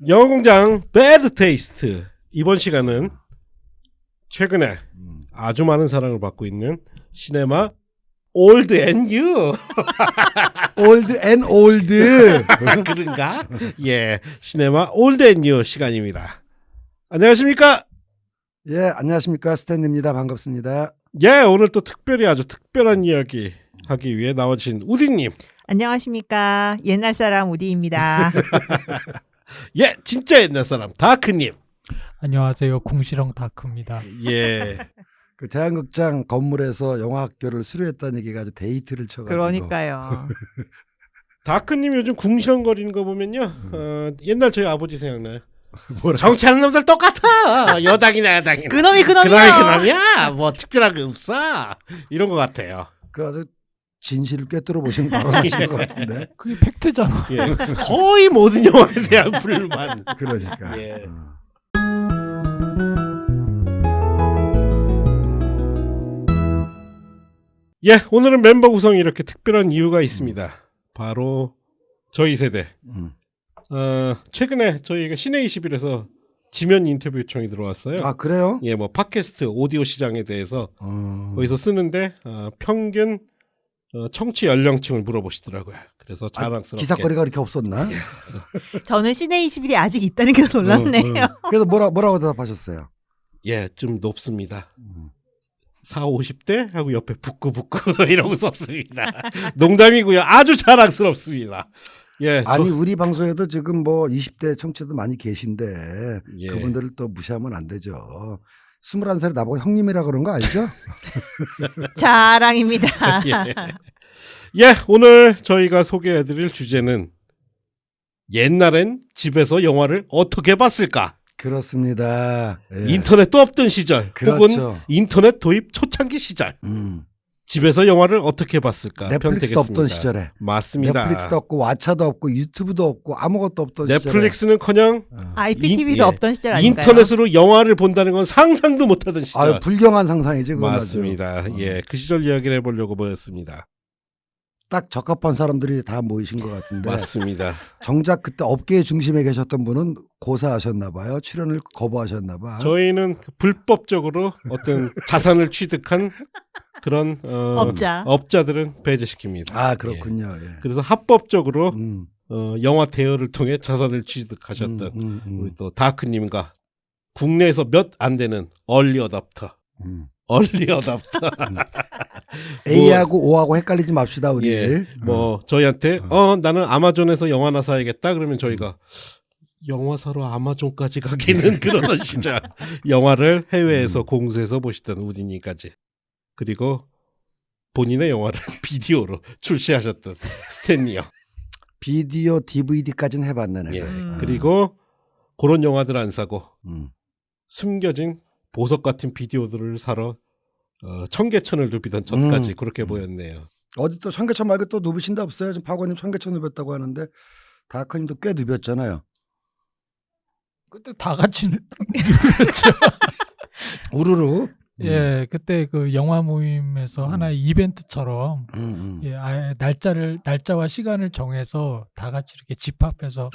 영어공장 배드 테이스트. 이번 시간은 최근에 아주 많은 사랑을 받고 있는 시네마 올드 앤 뉴. 올드 앤 올드. 그런가? 예, 시네마 올드 앤 뉴 시간입니다. 안녕하십니까? 예, 안녕하십니까, 스탠리입니다. 반갑습니다. 예, 오늘 또 특별히 아주 특별한 이야기 하기 위해 나와주신 우디님. 안녕하십니까. 옛날 사람 우디입니다. 예, 진짜 옛날 사람 다크님. 안녕하세요. 궁시렁 다크입니다. 예. 그 대한극장 건물에서 영화학교를 수료했다는 얘기가 아주 데이트를 쳐가지고. 그러니까요. 다크님 요즘 궁시렁거리는 거 보면요, 옛날 저희 아버지 생각나요. 뭐라? 정치하는 놈들 똑같아. 여당이나 야당이나. 그놈이 그놈이요. 그놈이야. 뭐 특별한 거 없어. 이런 것 같아요. 그 아주 진실을 꿰뚫어 보신 발언하신 것 같은데. 그게 팩트잖아. 예. 거의 모든 영화에 대한 불만. 그러니까. 예. 예, 오늘은 멤버 구성이 이렇게 특별한 이유가 있습니다. 바로 저희 세대. 최근에 저희가 시내21에서 지면 인터뷰 요청이 들어왔어요. 아, 그래요? 예, 뭐 팟캐스트 오디오 시장에 대해서 거기서 쓰는데 평균 청취 연령층을 물어보시더라고요. 그래서 자랑스럽게 기사거리가 그렇게 없었나? 저는 시내 21이 아직 있다는 게 놀랍네요. 그래서 뭐라고 대답하셨어요? 예, 좀 높습니다. 40, 50대 하고 옆에 북구북구 이러고 썼습니다. 농담이고요. 아주 자랑스럽습니다. 예, 아니 우리 방송에도 지금 뭐 20대 청취자도 많이 계신데 예. 그분들을 또 무시하면 안 되죠. 21살이 나보고 형님이라 그런 거 알죠? 자랑입니다. 예, 오늘 저희가 소개해드릴 주제는 옛날엔 집에서 영화를 어떻게 봤을까? 그렇습니다. 예. 인터넷도 없던 시절, 그렇죠. 혹은 인터넷 도입 초창기 시절, 집에서 영화를 어떻게 봤을까? 넷플릭스도 없던 시절에. 맞습니다. 넷플릭스도 없고 왓챠도 없고 유튜브도 없고 아무것도 없던 시절에. 넷플릭스는커녕 IPTV도 예. 없던 시절 아닌가요? 인터넷으로 영화를 본다는 건 상상도 못하던 시절. 아유, 불경한 상상이지 그건. 맞습니다. 아주. 예, 그 시절 이야기를 해보려고 모였습니다. 딱 적합한 사람들이 다 모이신 것 같은데. 맞습니다. 정작 그때 업계의 중심에 계셨던 분은 고사하셨나 봐요. 출연을 거부하셨나 봐. 저희는 불법적으로 어떤 자산을 취득한 그런 업자들은 배제시킵니다. 아, 그렇군요. 예. 그래서 합법적으로 영화 대여를 통해 자산을 취득하셨던 우리 또 다크님과 국내에서 몇 안 되는 얼리 어답터. 얼리 어답터. A하고 O하고 헷갈리지 맙시다 우리. 예, 뭐 저희한테 나는 아마존에서 영화나 사야겠다 그러면 저희가 영화 사러 아마존까지 가기는 그러던 시절. 영화를 해외에서 공수해서 보시던 우디님까지, 그리고 본인의 영화를 비디오로 출시하셨던 스탠리요. 비디오 DVD까지는 해봤네 내가. 예, 그리고 그런 영화들 안 사고 숨겨진 보석 같은 비디오들을 사러 청계천을 누비던 전까지 그렇게 보였네요. 어디 또 청계천 말고 또 누비신 데 없어요? 지금 박원님 청계천 누볐다고 하는데 다크님도 꽤 누볐잖아요. 그때 다 같이 누렸죠. 우르르. 예, 그때 그 영화 모임에서 하나의 이벤트처럼 예, 아예 날짜와 시간을 정해서 다 같이 이렇게 집합해서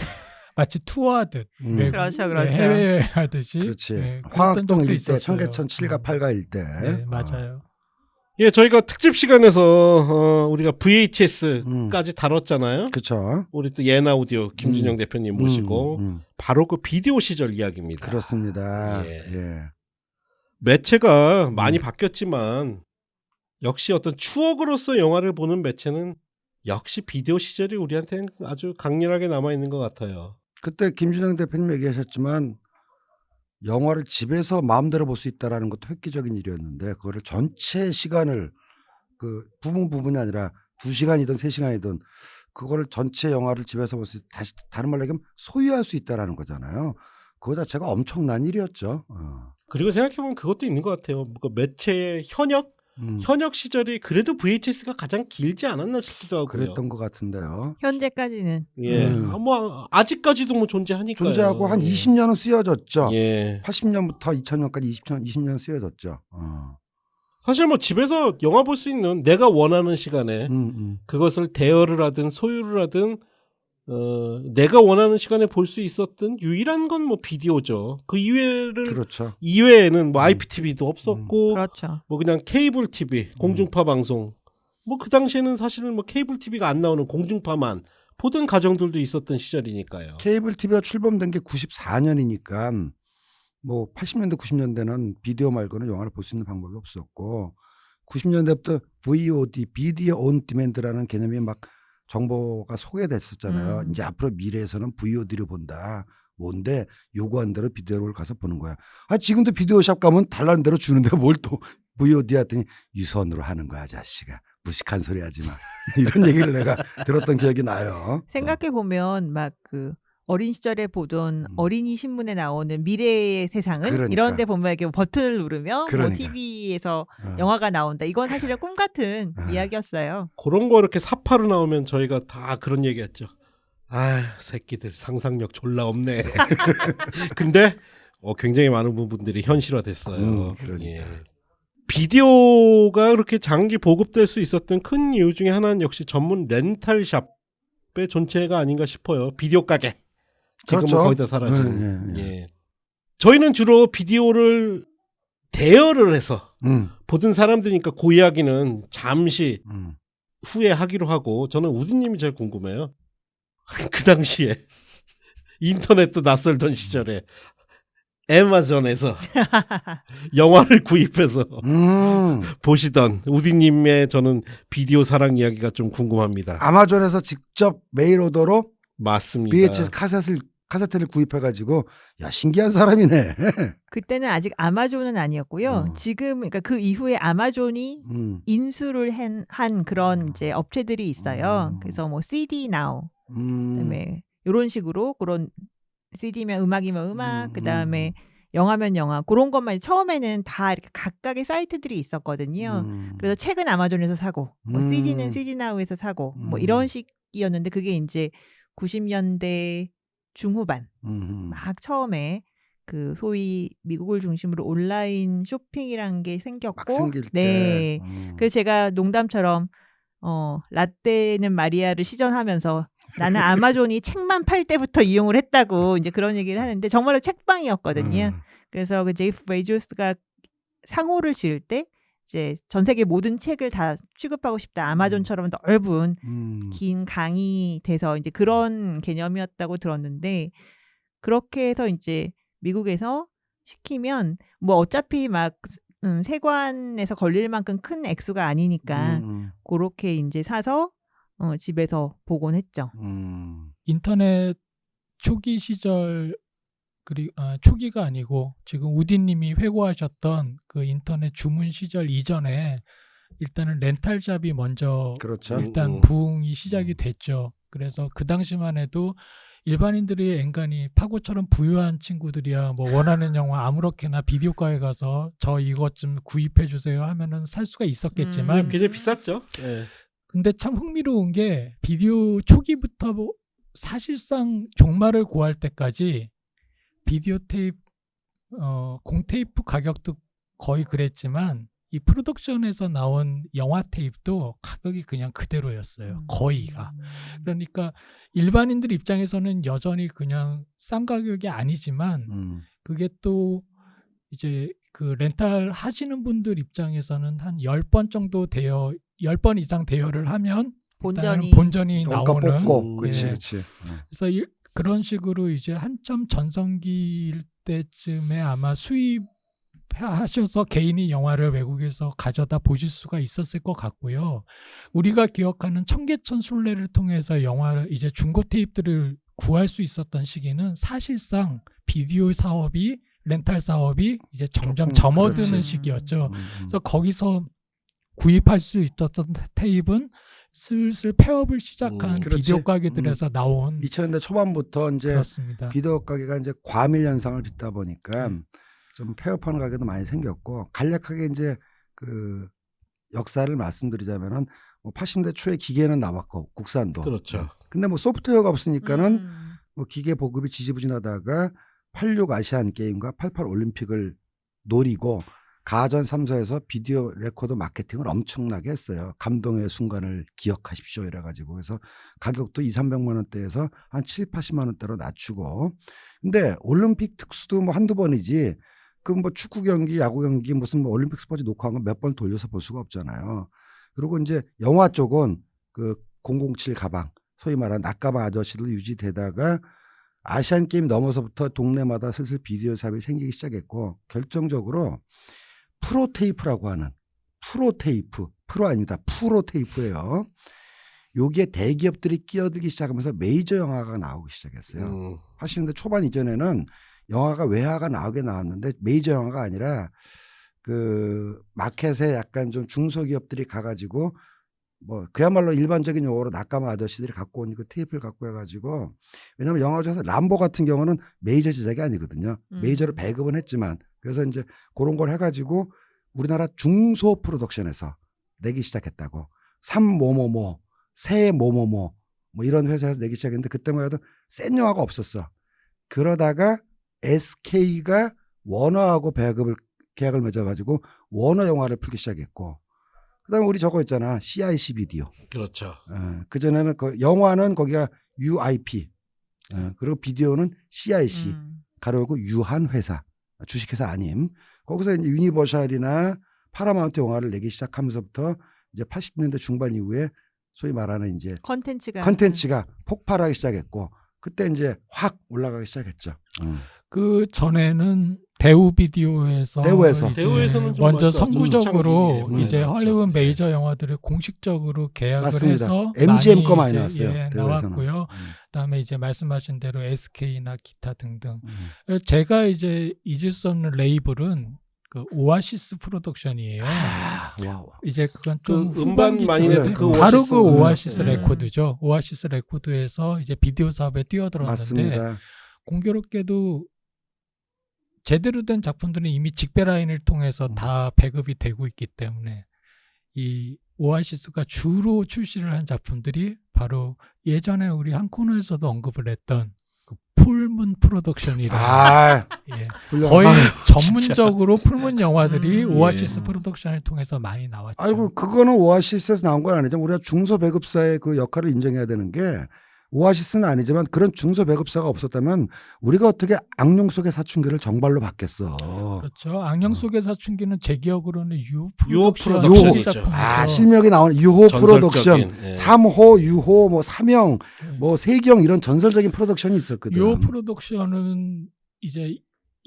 마치 투어하듯 그렇죠. 예, 해외여행 하듯이. 그렇지. 예, 황학동 적도 일대, 있었어요. 청계천 7가 8가 일대. 네, 맞아요. 예, 저희가 특집 시간에서 우리가 VHS까지 다뤘잖아요. 그렇죠. 우리 또 예나 오디오 김준영 대표님 모시고 바로 그 비디오 시절 이야기입니다. 그렇습니다. 예. 예. 매체가 많이 바뀌었지만 역시 어떤 추억으로서 영화를 보는 매체는 역시 비디오 시절이 우리한테는 아주 강렬하게 남아있는 것 같아요. 그때 김준영 대표님 얘기하셨지만 영화를 집에서 마음대로 볼 수 있다라는 것도 획기적인 일이었는데 그거를 전체 시간을 그 부분이 아니라 2시간이든 3시간이든 그거를 전체 영화를 집에서 볼 수 다시 다른 말로 얘기하면 소유할 수 있다라는 거잖아요. 그거 자체가 엄청난 일이었죠. 그리고 생각해보면 그것도 있는 것 같아요. 그 매체의 현역 시절이 그래도 VHS가 가장 길지 않았나 싶기도 하고요. 그랬던 것 같은데요. 현재까지는. 예, 뭐 아직까지도 뭐 존재하니까요. 존재하고 한 20년은 쓰여졌죠. 예. 80년부터 2000년까지 20년 쓰여졌죠. 사실 뭐 집에서 영화 볼 수 있는 내가 원하는 시간에 그것을 대여를 하든 소유를 하든 내가 원하는 시간에 볼 수 있었던 유일한 건 뭐 비디오죠. 그 그렇죠. 이외에는 뭐 IPTV도 없었고 그렇죠. 뭐 그냥 케이블 TV, 공중파 방송. 뭐 그 당시에는 사실은 뭐 케이블 TV가 안 나오는 공중파만 보던 가정들도 있었던 시절이니까요. 케이블 TV가 출범된 게 94년이니까 뭐 80년대 90년대는 비디오 말고는 영화를 볼 수 있는 방법이 없었고 90년대부터 VOD, 비디오 온 디맨드라는 개념이 막 정보가 소개됐었잖아요. 이제 앞으로 미래에서는 VOD로 본다. 뭔데 요구한 대로 비디오를 가서 보는 거야. 아 지금도 비디오샵 가면 달라는 대로 주는데 뭘 또 VOD 했더니 유선으로 하는 거야 아저씨가. 무식한 소리 하지 마. 이런 얘기를 내가 들었던 기억이 나요. 생각해 보면 막 그 어린 시절에 보던 어린이 신문에 나오는 미래의 세상은 그러니까. 이런데 보면 이렇게 버튼을 누르면 그러니까. 뭐 TV에서 영화가 나온다. 이건 사실은 꿈 같은 이야기였어요. 그런 거 이렇게 사파로 나오면 저희가 다 그런 얘기했죠. 아, 새끼들 상상력 졸라 없네. 근데 굉장히 많은 부분들이 현실화됐어요. 그러니까. 예. 비디오가 그렇게 장기 보급될 수 있었던 큰 이유 중에 하나는 역시 전문 렌탈샵의 존재가 아닌가 싶어요. 비디오 가게. 지금은 그렇죠. 거의 다 사라진. 예. 예. 저희는 비디오를 대여를 해서 보던 사람들이니까 그 이야기는 잠시 후에 하기로 하고 저는 우디님이 제일 궁금해요. 그 당시에 인터넷도 낯설던 시절에 애마존에서 영화를 구입해서 보시던 우디님의 저는 비디오 사랑 이야기가 좀 궁금합니다. 아마존에서 직접 메일 오더로 맞습니다. VHS 카세트를 구입해가지고 야 신기한 사람이네. 그때는 아직 아마존은 아니었고요. 지금 그러니까 그 이후에 아마존이 인수를 한 그런 이제 업체들이 있어요. 그래서 뭐 CD Now, 그다음에 이런 식으로 그런 CD면 음악이면 음악, 그다음에 영화면 영화 그런 것만 처음에는 다 이렇게 각각의 사이트들이 있었거든요. 그래서 책은 아마존에서 사고, 뭐 CD는 CD Now에서 사고, 뭐 이런 식이었는데 그게 이제 90년대 중후반 막 처음에 그 소위 미국을 중심으로 온라인 쇼핑이란 게 생겼고, 막 생길 네. 때. 그래서 제가 농담처럼 라떼는 마리아를 시전하면서 나는 아마존이 책만 팔 때부터 이용을 했다고 이제 그런 얘기를 하는데 정말로 책방이었거든요. 그래서 그 제이프 베조스가 상호를 지을 때 이제 전 세계 모든 책을 다 취급하고 싶다. 아마존처럼 넓은 긴 강이 돼서 이제 그런 개념이었다고 들었는데 그렇게 해서 이제 미국에서 시키면 뭐 어차피 막 세관에서 걸릴 만큼 큰 액수가 아니니까 그렇게 이제 사서 집에서 보곤 했죠. 인터넷 초기 시절 그리고 초기가 아니고 지금 우디님이 회고하셨던 그 인터넷 주문 시절 이전에 일단은 렌탈샵이 먼저 그렇죠. 일단 부흥이 시작이 됐죠. 그래서 그 당시만 해도 일반인들이 엔간히 파고처럼 부유한 친구들이야 뭐 원하는 영화 아무렇게나 비디오가에 가서 저 이것 좀 구입해 주세요 하면은 살 수가 있었겠지만 굉장히 비쌌죠. 예. 근데 참 흥미로운 게 비디오 초기부터 사실상 종말을 고할 때까지 비디오 테이프 공테이프 가격도 거의 그랬지만 이 프로덕션에서 나온 영화 테이프도 가격이 그냥 그대로였어요. 거의가. 그러니까 일반인들 입장에서는 여전히 그냥 싼 가격이 아니지만 그게 또 이제 그 렌탈 하시는 분들 입장에서는 한 10번 정도 10번 이상 대여를 하면 본전이 나오는 뽑고. 그치. 그래서 그런 식으로 이제 한참 전성기일 때쯤에 아마 수입하셔서 개인이 영화를 외국에서 가져다 보실 수가 있었을 것 같고요. 우리가 기억하는 청계천 순례를 통해서 영화를 이제 중고 테이프들을 구할 수 있었던 시기는 사실상 비디오 사업이 렌탈 사업이 이제 점점 접어드는 시기였죠. 그래서 거기서 구입할 수 있었던 테이프는 슬슬 폐업을 시작한 비디오 가게들에서 나온 2000년대 초반부터 이제 그렇습니다. 비디오 가게가 이제 과밀 현상을 빚다 보니까 좀 폐업하는 가게도 많이 생겼고 간략하게 이제 그 역사를 말씀드리자면은 뭐 80년대 초에 기계는 나왔고 국산도 그렇죠. 근데 뭐 소프트웨어가 없으니까는 뭐 기계 보급이 지지부진하다가 86 아시안 게임과 88 올림픽을 노리고 가전 3사에서 비디오 레코더 마케팅을 엄청나게 했어요. 감동의 순간을 기억하십시오 이래가지고 그래서 가격도 200~300만 원대에서 한 70~80만 원대로 낮추고 근데 올림픽 특수도 뭐 한두 번이지 그 뭐 축구 경기, 야구 경기 무슨 뭐 올림픽 스포츠 녹화한 거 몇 번 돌려서 볼 수가 없잖아요. 그리고 이제 영화 쪽은 그 007 가방 소위 말하는 낙가방 아저씨들 유지되다가 아시안 게임 넘어서부터 동네마다 슬슬 비디오 샵이 생기기 시작했고 결정적으로 프로테이프라고 하는 프로테이프 프로 아닙니다. 프로테이프예요. 여기에 대기업들이 끼어들기 시작하면서 메이저 영화가 나오기 시작했어요. 80년대 초반 이전에는 영화가 외화가 나오게 나왔는데 메이저 영화가 아니라 그 마켓에 약간 좀 중소기업들이 가가지고 뭐 그야말로 일반적인 용어로 낙가마 아저씨들이 갖고 온 그 테이프를 갖고 해가지고 왜냐하면 영화 중에서 람보 같은 경우는 메이저 제작이 아니거든요. 메이저로 배급은 했지만 그래서 이제 그런 걸 해가지고 우리나라 중소 프로덕션에서 내기 시작했다고. 삼모모모, 세모모모 뭐 이런 회사에서 내기 시작했는데 그때만 해도 센 영화가 없었어. 그러다가 SK가 워너하고 계약을 맺어가지고 워너 영화를 풀기 시작했고 그다음에 우리 저거 있잖아 CIC 비디오. 그렇죠. 그 전에는 그 영화는 거기가 UIP 그리고 비디오는 CIC 가로고 유한 회사 주식회사 아님. 거기서 이제 유니버셜이나 파라마운트 영화를 내기 시작하면서부터 이제 80년대 중반 이후에 소위 말하는 이제 컨텐츠가 폭발하기 시작했고 그때 이제 확 올라가기 시작했죠. 그 전에는 대우 비디오에서 대우에서는 좀 먼저 맞죠. 선구적으로 창작이, 이제 맞죠. 헐리우드 메이저 영화들을 공식적으로 계약을 맞습니다. 해서 MGM 거 많이 이제, 나왔어요. 대우에서는. 나왔고요. 그다음에 이제 말씀하신 대로 SK나 기타 등등. 제가 이제 잊을 수 없는 레이블은 그 오아시스 프로덕션이에요. 와우. 이제 그건 그 좀 음반 후반기 많이 때인데 내는 그 바로 오아시스. 그 오아시스 음. 레코드죠. 오아시스 레코드에서 이제 비디오 사업에 뛰어들었는데 맞습니다. 공교롭게도 제대로 된 작품들은 이미 직배 라인을 통해서 음. 다 배급이 되고 있기 때문에 이 오아시스가 주로 출시를 한 작품들이 바로 예전에 우리 한 코너에서도 언급을 했던 그 풀문 프로덕션이라는 아, 예, 훌륭하다. 거의 전문적으로 풀문 영화들이 음. 오아시스 예. 프로덕션을 통해서 많이 나왔죠. 아이고 그거는 오아시스에서 나온 건 아니지만 우리가 중소배급사의 그 역할을 인정해야 되는 게 오아시스는 아니지만 그런 중소배급사가 없었다면 우리가 어떻게 악령 속의 사춘기를 정발로 받겠어. 그렇죠. 악령 속의 사춘기는 제 기억으로는 유호 유호 프로덕션 프로덕션이죠. 작품이죠. 실명이 나오는 유호 프로덕션, 전설적인, 예. 3호, 유호, 뭐 삼형, 예. 뭐 세경 이런 전설적인 프로덕션이 있었거든. 유호 프로덕션은 이제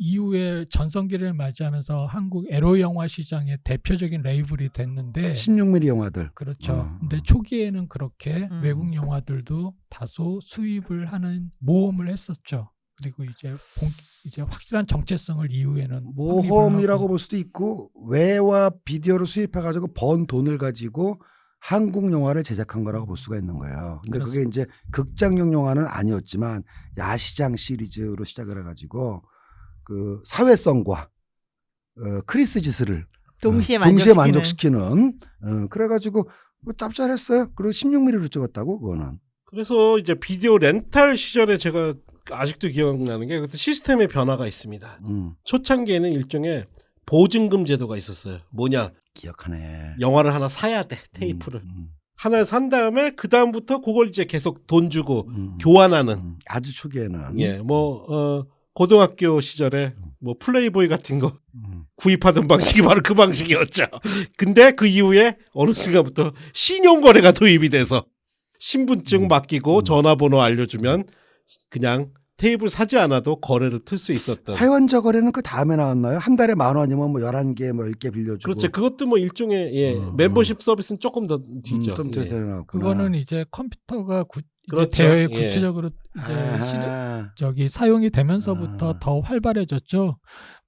이후에 전성기를 맞이하면서 한국 에로 영화 시장의 대표적인 레이블이 됐는데 16mm 영화들. 그렇죠. 근데 초기에는 그렇게 외국 영화들도 다소 수입을 하는 모험을 했었죠. 그리고 이제 확실한 정체성을 이후에는 모험이라고 볼 수도 있고 외화 비디오를 수입해가지고 번 돈을 가지고 한국 영화를 제작한 거라고 볼 수가 있는 거예요. 근데 그게 이제 극장용 영화는 아니었지만 야시장 시리즈로 시작을 해가지고 그 사회성과 크리스 지스를 동시에 만족시키는 그래가지고 뭐 짭짤했어요. 그리고 16mm로 찍었다고 그거는. 그래서 이제 비디오 렌탈 시절에 제가 아직도 기억나는 게 그때 시스템의 변화가 있습니다. 초창기에는 일종의 보증금 제도가 있었어요. 뭐냐? 기억하네. 영화를 하나 사야 돼. 테이프를. 하나 산 다음에 그 다음부터 그걸 이제 계속 돈 주고 교환하는. 아주 초기에는. 예, 고등학교 시절에 뭐 플레이보이 같은 거 구입하던 방식이 바로 그 방식이었죠. 근데 그 이후에 어느 순간부터 신용거래가 도입이 돼서 신분증 맡기고 전화번호 알려주면 그냥 테이블 사지 않아도 거래를 틀 수 있었던. 회원자 거래는 그 다음에 나왔나요? 한 달에 10,000원이면 뭐 11개 뭐 10개 빌려주고. 그렇죠. 그것도 뭐 일종의 멤버십 서비스는 조금 더 뒤죠. 좀 예. 나왔구나. 그거는 이제 컴퓨터가 그렇죠. 대회 예. 구체적으로 이제 사용이 되면서부터 더 활발해졌죠.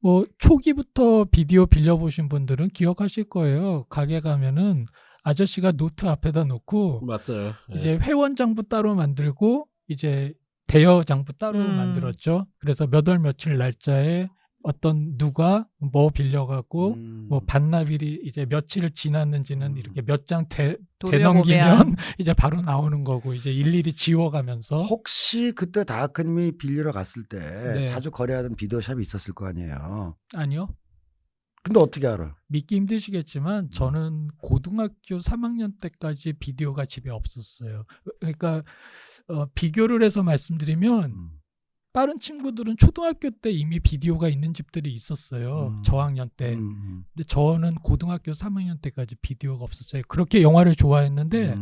뭐 초기부터 비디오 빌려보신 분들은 기억하실 거예요. 가게 가면은 아저씨가 노트 앞에다 놓고 맞아요. 예. 이제 회원장부 따로 만들고 이제 대여장부 따로 만들었죠. 그래서 몇 월 며칠 날짜에 어떤 누가 뭐 빌려갖고 뭐 반납일이 이제 며칠 지났는지는 이렇게 몇 장 대넘기면 이제 바로 나오는 거고 이제 일일이 지워가면서. 혹시 그때 다크님이 빌리러 갔을 때 네. 자주 거래하던 비디오샵이 있었을 거 아니에요? 아니요. 근데 어떻게 알아? 믿기 힘드시겠지만 저는 고등학교 3학년 때까지 비디오가 집에 없었어요. 그러니까 비교를 해서 말씀드리면 빠른 친구들은 초등학교 때 이미 비디오가 있는 집들이 있었어요. 저학년 때. 근데 저는 고등학교 3학년 때까지 비디오가 없었어요. 그렇게 영화를 좋아했는데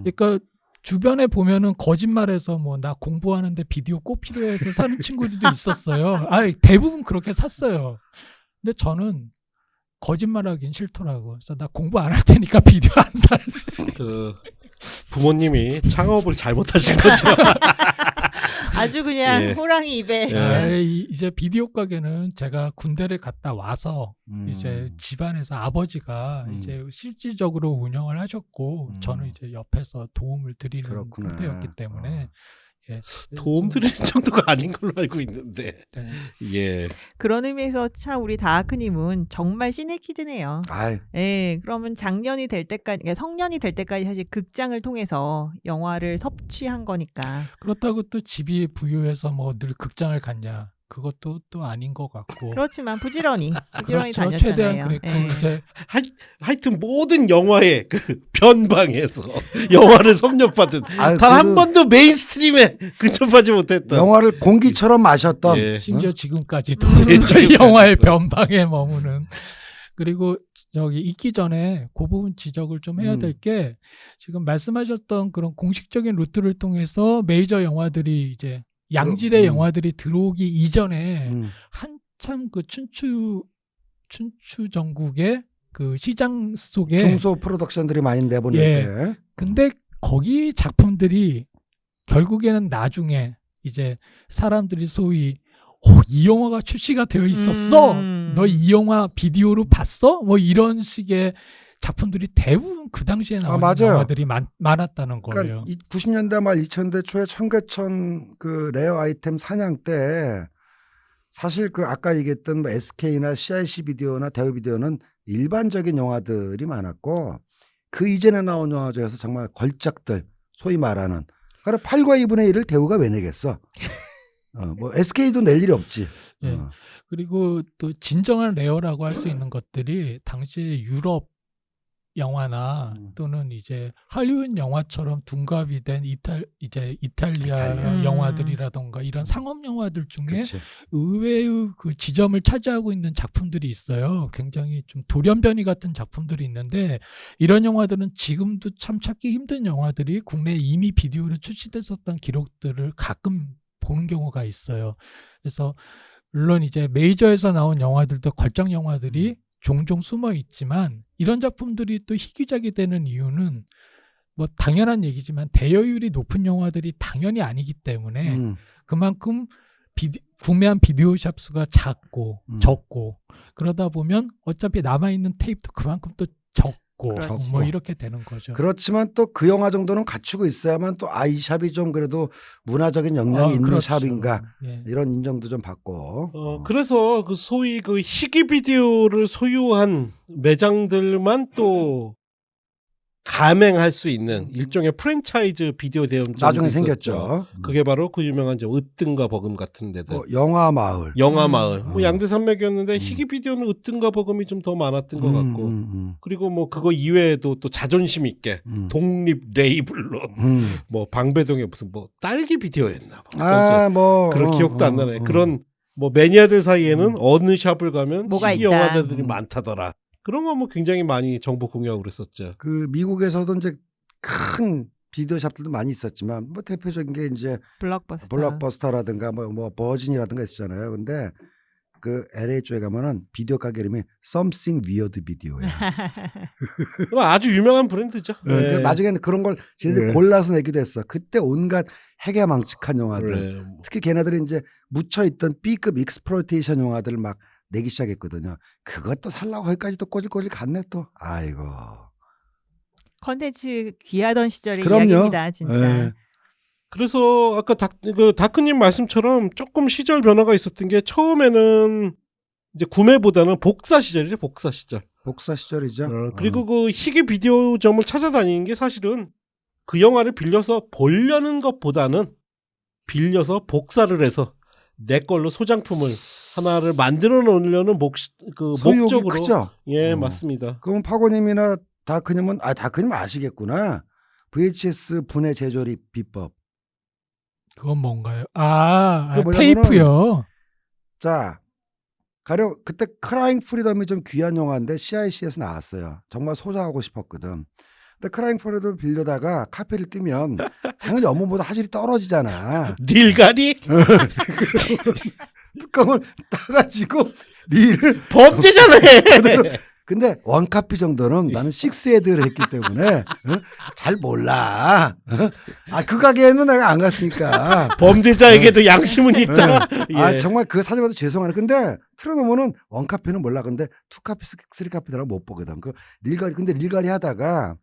그러니까 주변에 보면은 거짓말해서 뭐 나 공부하는데 비디오 꼭 필요해서 사는 친구들도 있었어요. 대부분 그렇게 샀어요. 근데 저는 거짓말하긴 싫더라고. 그래서 나 공부 안 할 테니까 비디오 안 살래. 그 부모님이 창업을 잘못하신 거죠. 아주 그냥 예. 호랑이 입에. 예. 이제 비디오 가게는 제가 군대를 갔다 와서 이제 집안에서 아버지가 이제 실질적으로 운영을 하셨고 저는 이제 옆에서 도움을 드리는 그렇구나. 상태였기 때문에 예. 도움 드리는 정도가 아닌 걸로 알고 있는데. 네. 예. 그런 의미에서 참 우리 다하크님은 정말 시네키드네요. 아이, 예, 그러면 작년이 될 때까지, 그러니까 성년이 될 때까지 사실 극장을 통해서 영화를 섭취한 거니까. 그렇다고 또 집이 부유해서 뭐 늘 극장을 갔냐? 그것도 또 아닌 것 같고. 그렇지만 부지런히 그렇죠. 다녔잖아요. 최대한 그랬고 예. 이제 하여튼 모든 영화의 그 변방에서 영화를 섭렵받은 아유, 단 한 그래도 번도 메인스트림에 근접하지 못했던. 영화를 공기처럼 마셨던 예. 심지어 지금까지도 예, 지금까지도. 영화의 변방에 머무는. 그리고 저기 있기 전에 그 부분 지적을 좀 해야 될 게 지금 말씀하셨던 그런 공식적인 루트를 통해서 메이저 영화들이 이제 양질의 영화들이 들어오기 이전에 한참 그 춘추 전국의 그 시장 속에 중소 프로덕션들이 많이 내보낼 예. 때 근데 거기 작품들이 결국에는 나중에 이제 사람들이 소위 이 영화가 출시가 되어 있었어. 너 이 영화 비디오로 봤어? 뭐 이런 식의 작품들이 대부분 그 당시에 나온 맞아요. 영화들이 많았다는 거예요. 그러니까 90년대 말 2000대 초에 청계천 그 레어 아이템 사냥 때 사실 그 아까 얘기했던 뭐 SK나 CIC 비디오나 대우 비디오는 일반적인 영화들이 많았고 그 이전에 나온 영화 중에서 정말 걸작들 소위 말하는 그러니까 8과 2분의 1을 대우가 왜 내겠어? 뭐 SK도 낼 일이 없지. 예. 그리고 또 진정한 레어라고 할 수 있는 것들이 당시 유럽 영화나 또는 이제 할리우드 영화처럼 둔갑이 된 이탈리아 영화들이라던가 이런 상업 영화들 중에 그치. 의외의 그 지점을 차지하고 있는 작품들이 있어요. 굉장히 좀 돌연변이 같은 작품들이 있는데 이런 영화들은 지금도 참 찾기 힘든 영화들이 국내에 이미 비디오로 출시됐었던 기록들을 가끔 보는 경우가 있어요. 그래서 물론 이제 메이저에서 나온 영화들도 걸작 영화들이 종종 숨어 있지만 이런 작품들이 또 희귀작이 되는 이유는 뭐 당연한 얘기지만 대여율이 높은 영화들이 당연히 아니기 때문에 그만큼 구매한 비디오샵 수가 작고 적고 그러다 보면 어차피 남아있는 테이프도 그만큼 또 적고 뭐 이렇게 되는 거죠. 그렇지만 또 그 영화 정도는 갖추고 있어야만 또 이 샵이 좀 그래도 문화적인 역량이 있는 그렇죠. 샵인가 예. 이런 인정도 좀 받고. 그래서 그 소위 그 희귀 비디오를 소유한 매장들만 또 가맹할 수 있는 일종의 프랜차이즈 비디오 대음점이 나중에 있었죠. 생겼죠. 그게 바로 그 유명한 이제 으뜸과 버금 같은 데들. 영화 마을. 영화 마을. 뭐 양대산맥이었는데 희귀 비디오는 으뜸과 버금이 좀 더 많았던 것 같고. 그리고 뭐 그거 이외에도 또 자존심 있게 독립 레이블로 뭐 방배동에 무슨 뭐 딸기 비디오였나 봐. 그런 기억도 안 나네. 그런 뭐 매니아들 사이에는 어느 샵을 가면 뭐가 희귀 있다. 영화들이 많다더라. 그런 거 뭐 굉장히 많이 정보 공유하고 그랬었죠. 그 미국에서도 이제 큰 비디오 샵들도 많이 있었지만 뭐 대표적인 게 이제 블록버스터라든가 뭐 버진이라든가 있었잖아요. 근데 그 LA 쪽에 가면은 비디오 가게 이름이 Something Weird Video야. 아주 유명한 브랜드죠. 네. 나중에는 그런 걸 쟤네들이 골라서 내기도 했어. 그때 온갖 해괴망측한 영화들. 그래. 특히 걔네들이 이제 묻혀있던 B급 익스플로이테이션 영화들을 막 내기 시작했거든요. 그것도 살라고 거기까지 또 꼬질꼬질 갔네 또. 아이고. 컨텐츠 귀하던 시절의 그럼요. 이야기입니다. 진짜. 네. 그래서 아까 다크님 말씀처럼 조금 시절 변화가 있었던 게 처음에는 이제 구매보다는 복사 시절이죠. 복사 시절. 복사 시절이죠. 그리고 그 희귀 비디오점을 찾아다니는 게 사실은 그 영화를 빌려서 보려는 것보다는 빌려서 복사를 해서 내 걸로 소장품을 하나를 만들어 놓으려는 소유욕이 목적으로 크죠. 예 맞습니다. 그럼 파고님이나 다크님은 다크님 아시겠구나. VHS 분해 재조립 비법. 그건 뭔가요? 아, 그게 뭐냐면은- 테이프요. 자, 가령 그때 크라잉 프리덤이 좀 귀한 영화인데 CIC에서 나왔어요. 정말 소장하고 싶었거든. 근데 크라잉 프리덤을 빌려다가 카피를 뜨면 당연히 업무보다 화질이 떨어지잖아. 릴가리 뚜껑을 따가지고 릴을 범죄잖아요. 근데 원카피 정도는 나는 6헤드를 했기 때문에 잘 몰라. 그 가게에는 내가 안 갔으니까. 범죄자에게도 양심은 있다. 예. 정말 그 사진봐도 죄송하네. 근데 틀어놓으면은 원카피는 몰라. 근데 투카피, 쓰리카피들은 못 보거든. 그 릴가리 근데 릴가리 하다가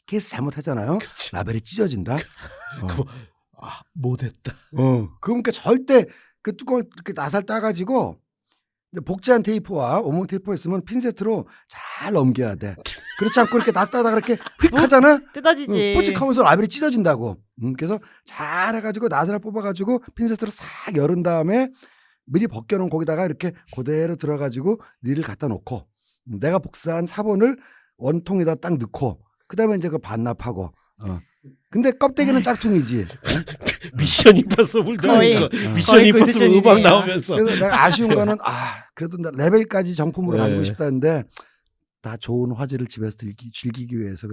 케이스 잘못하잖아요. 그치. 라벨이 찢어진다. 못했다. 그러니까 절대 그 뚜껑을 이렇게 나살 따가지고 이제 복제한 테이프와 오목 테이프가 있으면 핀셋으로 잘 넘겨야 돼. 그렇지 않고 이렇게 나따다가 이렇게 휙 하잖아. 뜯어지지. 뿌직하면서 라벨이 찢어진다고. 그래서 잘 해가지고 나사를 뽑아가지고 핀셋으로 싹 열은 다음에 미리 벗겨놓은 거기다가 이렇게 그대로 들어가지고 릴을 갖다 놓고 내가 복사한 사본을 원통에다 딱 넣고 그다음에 이제 그 반납하고. 근데 껍데기는 짝퉁이지. 미션 임파서블도 거의- 아니고 어. 미션 거의 그 임파서블 음악 수준이네요. 나오면서 그래서 내가 아쉬운 거는 그래도 나 레벨까지 정품으로 네. 가지고 싶다는데 다 좋은 화질을 집에서 즐기기 위해서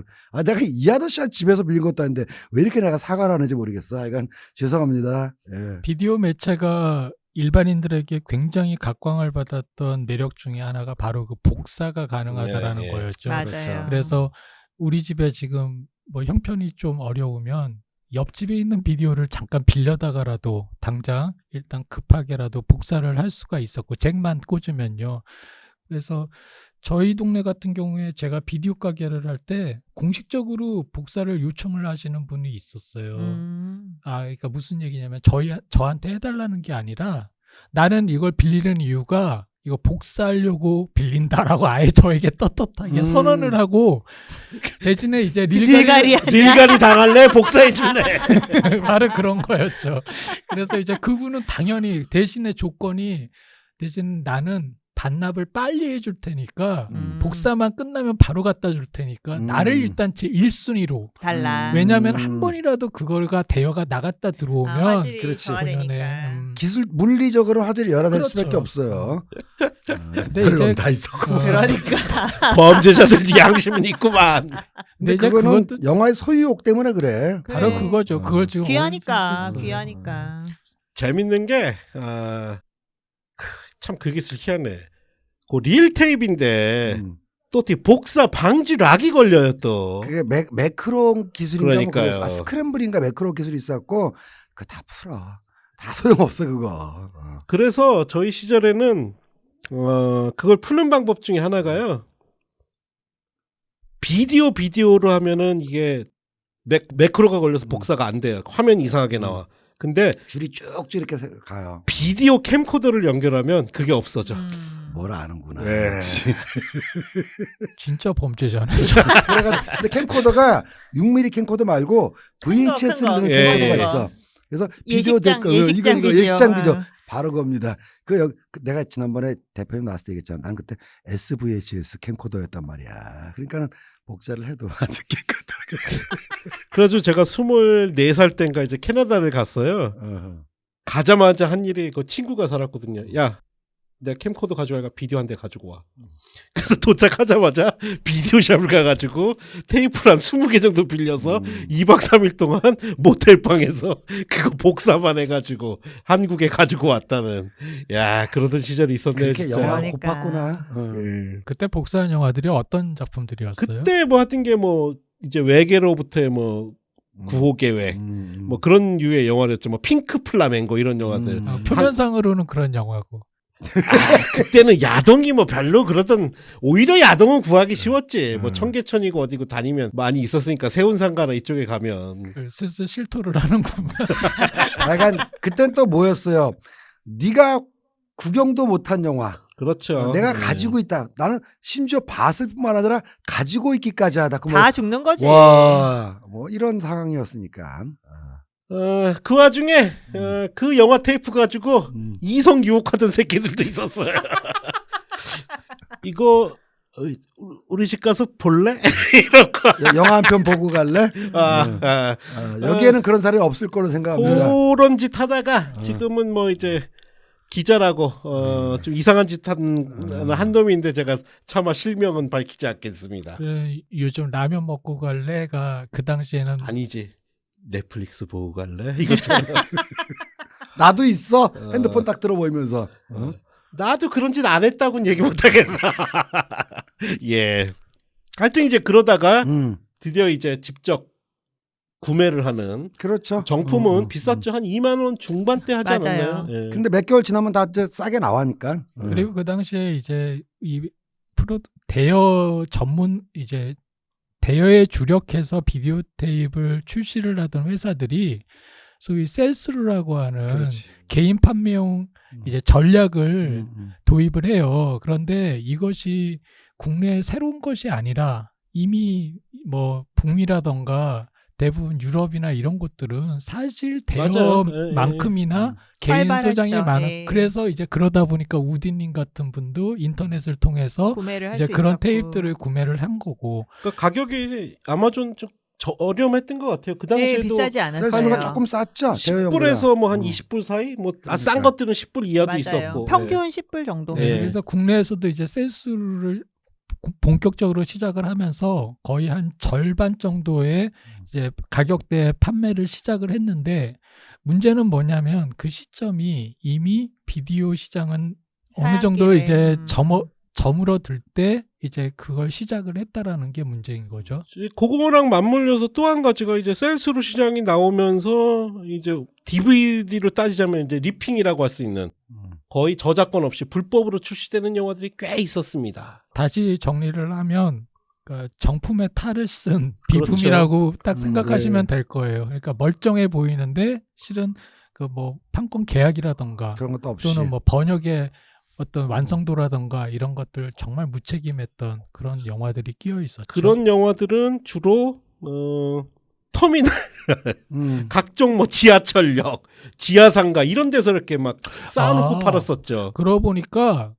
내가 이 아저씨가 집에서 빌린 것도 아닌데 왜 이렇게 내가 사과를 하는지 모르겠어. 하여간 죄송합니다. 예. 비디오 매체가 일반인들에게 굉장히 각광을 받았던 매력 중에 하나가 바로 그 복사가 가능하다라는 예, 예. 거였죠. 맞아요. 그래서 우리 집에 지금 뭐 형편이 좀 어려우면 옆집에 있는 비디오를 잠깐 빌려다가라도 당장 일단 급하게라도 복사를 할 수가 있었고 잭만 꽂으면요. 그래서 저희 동네 같은 경우에 제가 비디오 가게를 할 때 공식적으로 복사를 요청을 하시는 분이 있었어요. 그러니까 무슨 얘기냐면 저한테 해달라는 게 아니라 나는 이걸 빌리는 이유가 이거 복사하려고 빌린다라고 아예 저에게 떳떳하게 선언을 하고 대신에 이제 릴가리 릴가리 당할래? 복사해 줄래? 바로 그런 거였죠. 그래서 이제 그분은 당연히 대신에 조건이 대신 나는 반납을 빨리 해줄 테니까 복사만 끝나면 바로 갖다 줄 테니까 나를 일단 제 1순위로 달라. 왜냐하면 한 번이라도 그거가 대여가 나갔다 들어오면 화질이 그렇지. 저하되니까. 본연의, 기술 물리적으로 화질이 열화될 그렇죠. 수밖에 없어요. 근데 별로 이제 다 있었고. 그러니까 범죄자들 양심은 있구만. 근데 이제 그거는 그것도- 영화의 소유욕 때문에 그래. 바로 그래. 그거죠. 그걸 지금 귀하니까 어디서 쓰고 있어요. 귀하니까. 재밌는 게 참 그 기술 희한해. 그 릴 테이프인데 또 어떻게 복사 방지 락이 걸려요 또. 그게 매크로 기술인가 뭐 그러니까요. 그랬어. 스크램블인가 매크로 기술이 있었고 그거 다 풀어. 다 소용없어 그거. 그래서 저희 시절에는 그걸 푸는 방법 중에 하나가요. 비디오로 하면은 이게 매크로가 걸려서 복사가 안 돼요. 화면 이상하게 나와. 근데 줄이 쭉쭉 이렇게 가요. 비디오 캠코더를 연결하면 그게 없어져. 뭘 아는구나. 네. 진짜 범죄잖아요. 근데 캠코더가 6mm 캠코더 말고 VHS 큰 거. 는 예, 캠코더가 예. 있어. 그래서 비디오 예식장 이거 예식장 비디오 어. 바로 겁니다. 내가 지난번에 대표님 나왔을 때 얘기했잖아. 난 그때 SVHS 캠코더였단 말이야. 그러니까는 복사를 해도 아주 깨끗하게. 그래가지고 제가 24살 때인가 이제 캐나다를 갔어요. 가자마자 한 일이 그 친구가 살았거든요. 야, 내가 캠코더 가져가니까 비디오 한 대 가지고 와. 그래서 도착하자마자 비디오샵을 가가지고 테이프를 한 20개 정도 빌려서 2박 3일 동안 모텔방에서 그거 복사만 해가지고 한국에 가지고 왔다는. 야, 그러던 시절이 있었네요. 그렇게 진짜. 영화를 그러니까. 고팠구나. 예. 그때 복사한 영화들이 어떤 작품들이었어요? 그때 뭐 하여튼 게 뭐 이제 외계로부터의 뭐 구호 계획 뭐 그런 류의 영화였죠. 뭐 핑크 플라멩고 이런 영화들. 표면상으로는 그런 영화고. 그때는 야동이 뭐 별로 그러던 오히려 야동은 구하기 쉬웠지. 뭐 청계천이고 어디고 다니면 많이 있었으니까 세운상가나 이쪽에 가면. 슬슬 실토를 하는구만. 약간 그땐 또 뭐였어요? 네가 구경도 못한 영화. 그렇죠. 내가 네. 가지고 있다. 나는 심지어 봤을 뿐만 아니라 가지고 있기까지 하다. 다 죽는 거지. 와, 뭐 이런 상황이었으니까. 그 와중에 그 영화 테이프 가지고 이성 유혹하던 새끼들도 있었어요. 이거 우리 집 가서 볼래? 이러고 영화 한 편 보고 갈래? 여기에는 그런 사람이 없을 걸로 생각합니다. 그런 짓 하다가 지금은 뭐 이제 기자라고 좀 이상한 짓 한 놈인데 제가 차마 실명은 밝히지 않겠습니다. 요즘 라면 먹고 갈래가 그 당시에는 아니지. 넷플릭스 보고 갈래? 이거처럼. 나도 있어. 핸드폰 딱 들어 보이면서. 나도 그런 짓 안 했다고는 얘기 못 하겠어. 예. 하여튼 이제 그러다가 드디어 이제 직접 구매를 하는 그렇죠. 정품은 비쌌죠. 한 2만 원 중반대 하지 맞아요. 않았나요? 예. 근데 몇 개월 지나면 다 이제 싸게 나와니까. 그리고 그 당시에 이제 이 대여 전문 이제 대여에 주력해서 비디오 테이프를 출시를 하던 회사들이 소위 셀스루라고 하는 그렇지. 개인 판매용 이제 전략을 도입을 해요. 그런데 이것이 국내에 새로운 것이 아니라 이미 뭐 북미라던가 대부분 유럽이나 이런 곳들은 사실 맞아요. 대여만큼이나 개인 활발했죠. 소장이 많아. 예. 그래서 이제 그러다 보니까 우디님 같은 분도 인터넷을 통해서 구매를 할 이제 수 그런 있었고. 테이프들을 구매를 한 거고. 그러니까 가격이 아마존 좀 저렴했던 것 같아요. 그 네, 당시에도 비싸지 않았어요. 셀수가 조금 쌌죠. 10불에서 뭐 한 20불 사이, 뭐 싼 그러니까. 것들은 10불 이하도 맞아요. 있었고. 평균 10불 정도. 네, 예. 그래서 국내에서도 이제 셀수를 본격적으로 시작을 하면서 거의 한 절반 정도의 이제 가격대에 판매를 시작을 했는데 문제는 뭐냐면 그 시점이 이미 비디오 시장은 어느 정도 사양길에, 이제 저물어들 때 이제 그걸 시작을 했다라는 게 문제인 거죠. 그거랑 맞물려서 또 한 가지가 이제 셀스로 시장이 나오면서 이제 DVD로 따지자면 이제 리핑이라고 할 수 있는 거의 저작권 없이 불법으로 출시되는 영화들이 꽤 있었습니다. 다시 정리를 하면 그러니까 정품의 탈을 쓴 그렇죠. 비품이라고 딱 생각하시면 네. 될 거예요. 그러니까 멀쩡해 보이는데 실은 그 뭐 판권 계약이라던가 그런 것도 없이. 또는 뭐 번역의 어떤 완성도라던가 이런 것들 정말 무책임했던 그런 영화들이 끼어 있었죠. 그런 영화들은 주로 터미널, 각종 뭐 지하철역, 지하상가 이런 데서 이렇게 막 쌓아놓고 아. 팔았었죠. 그러고 보니까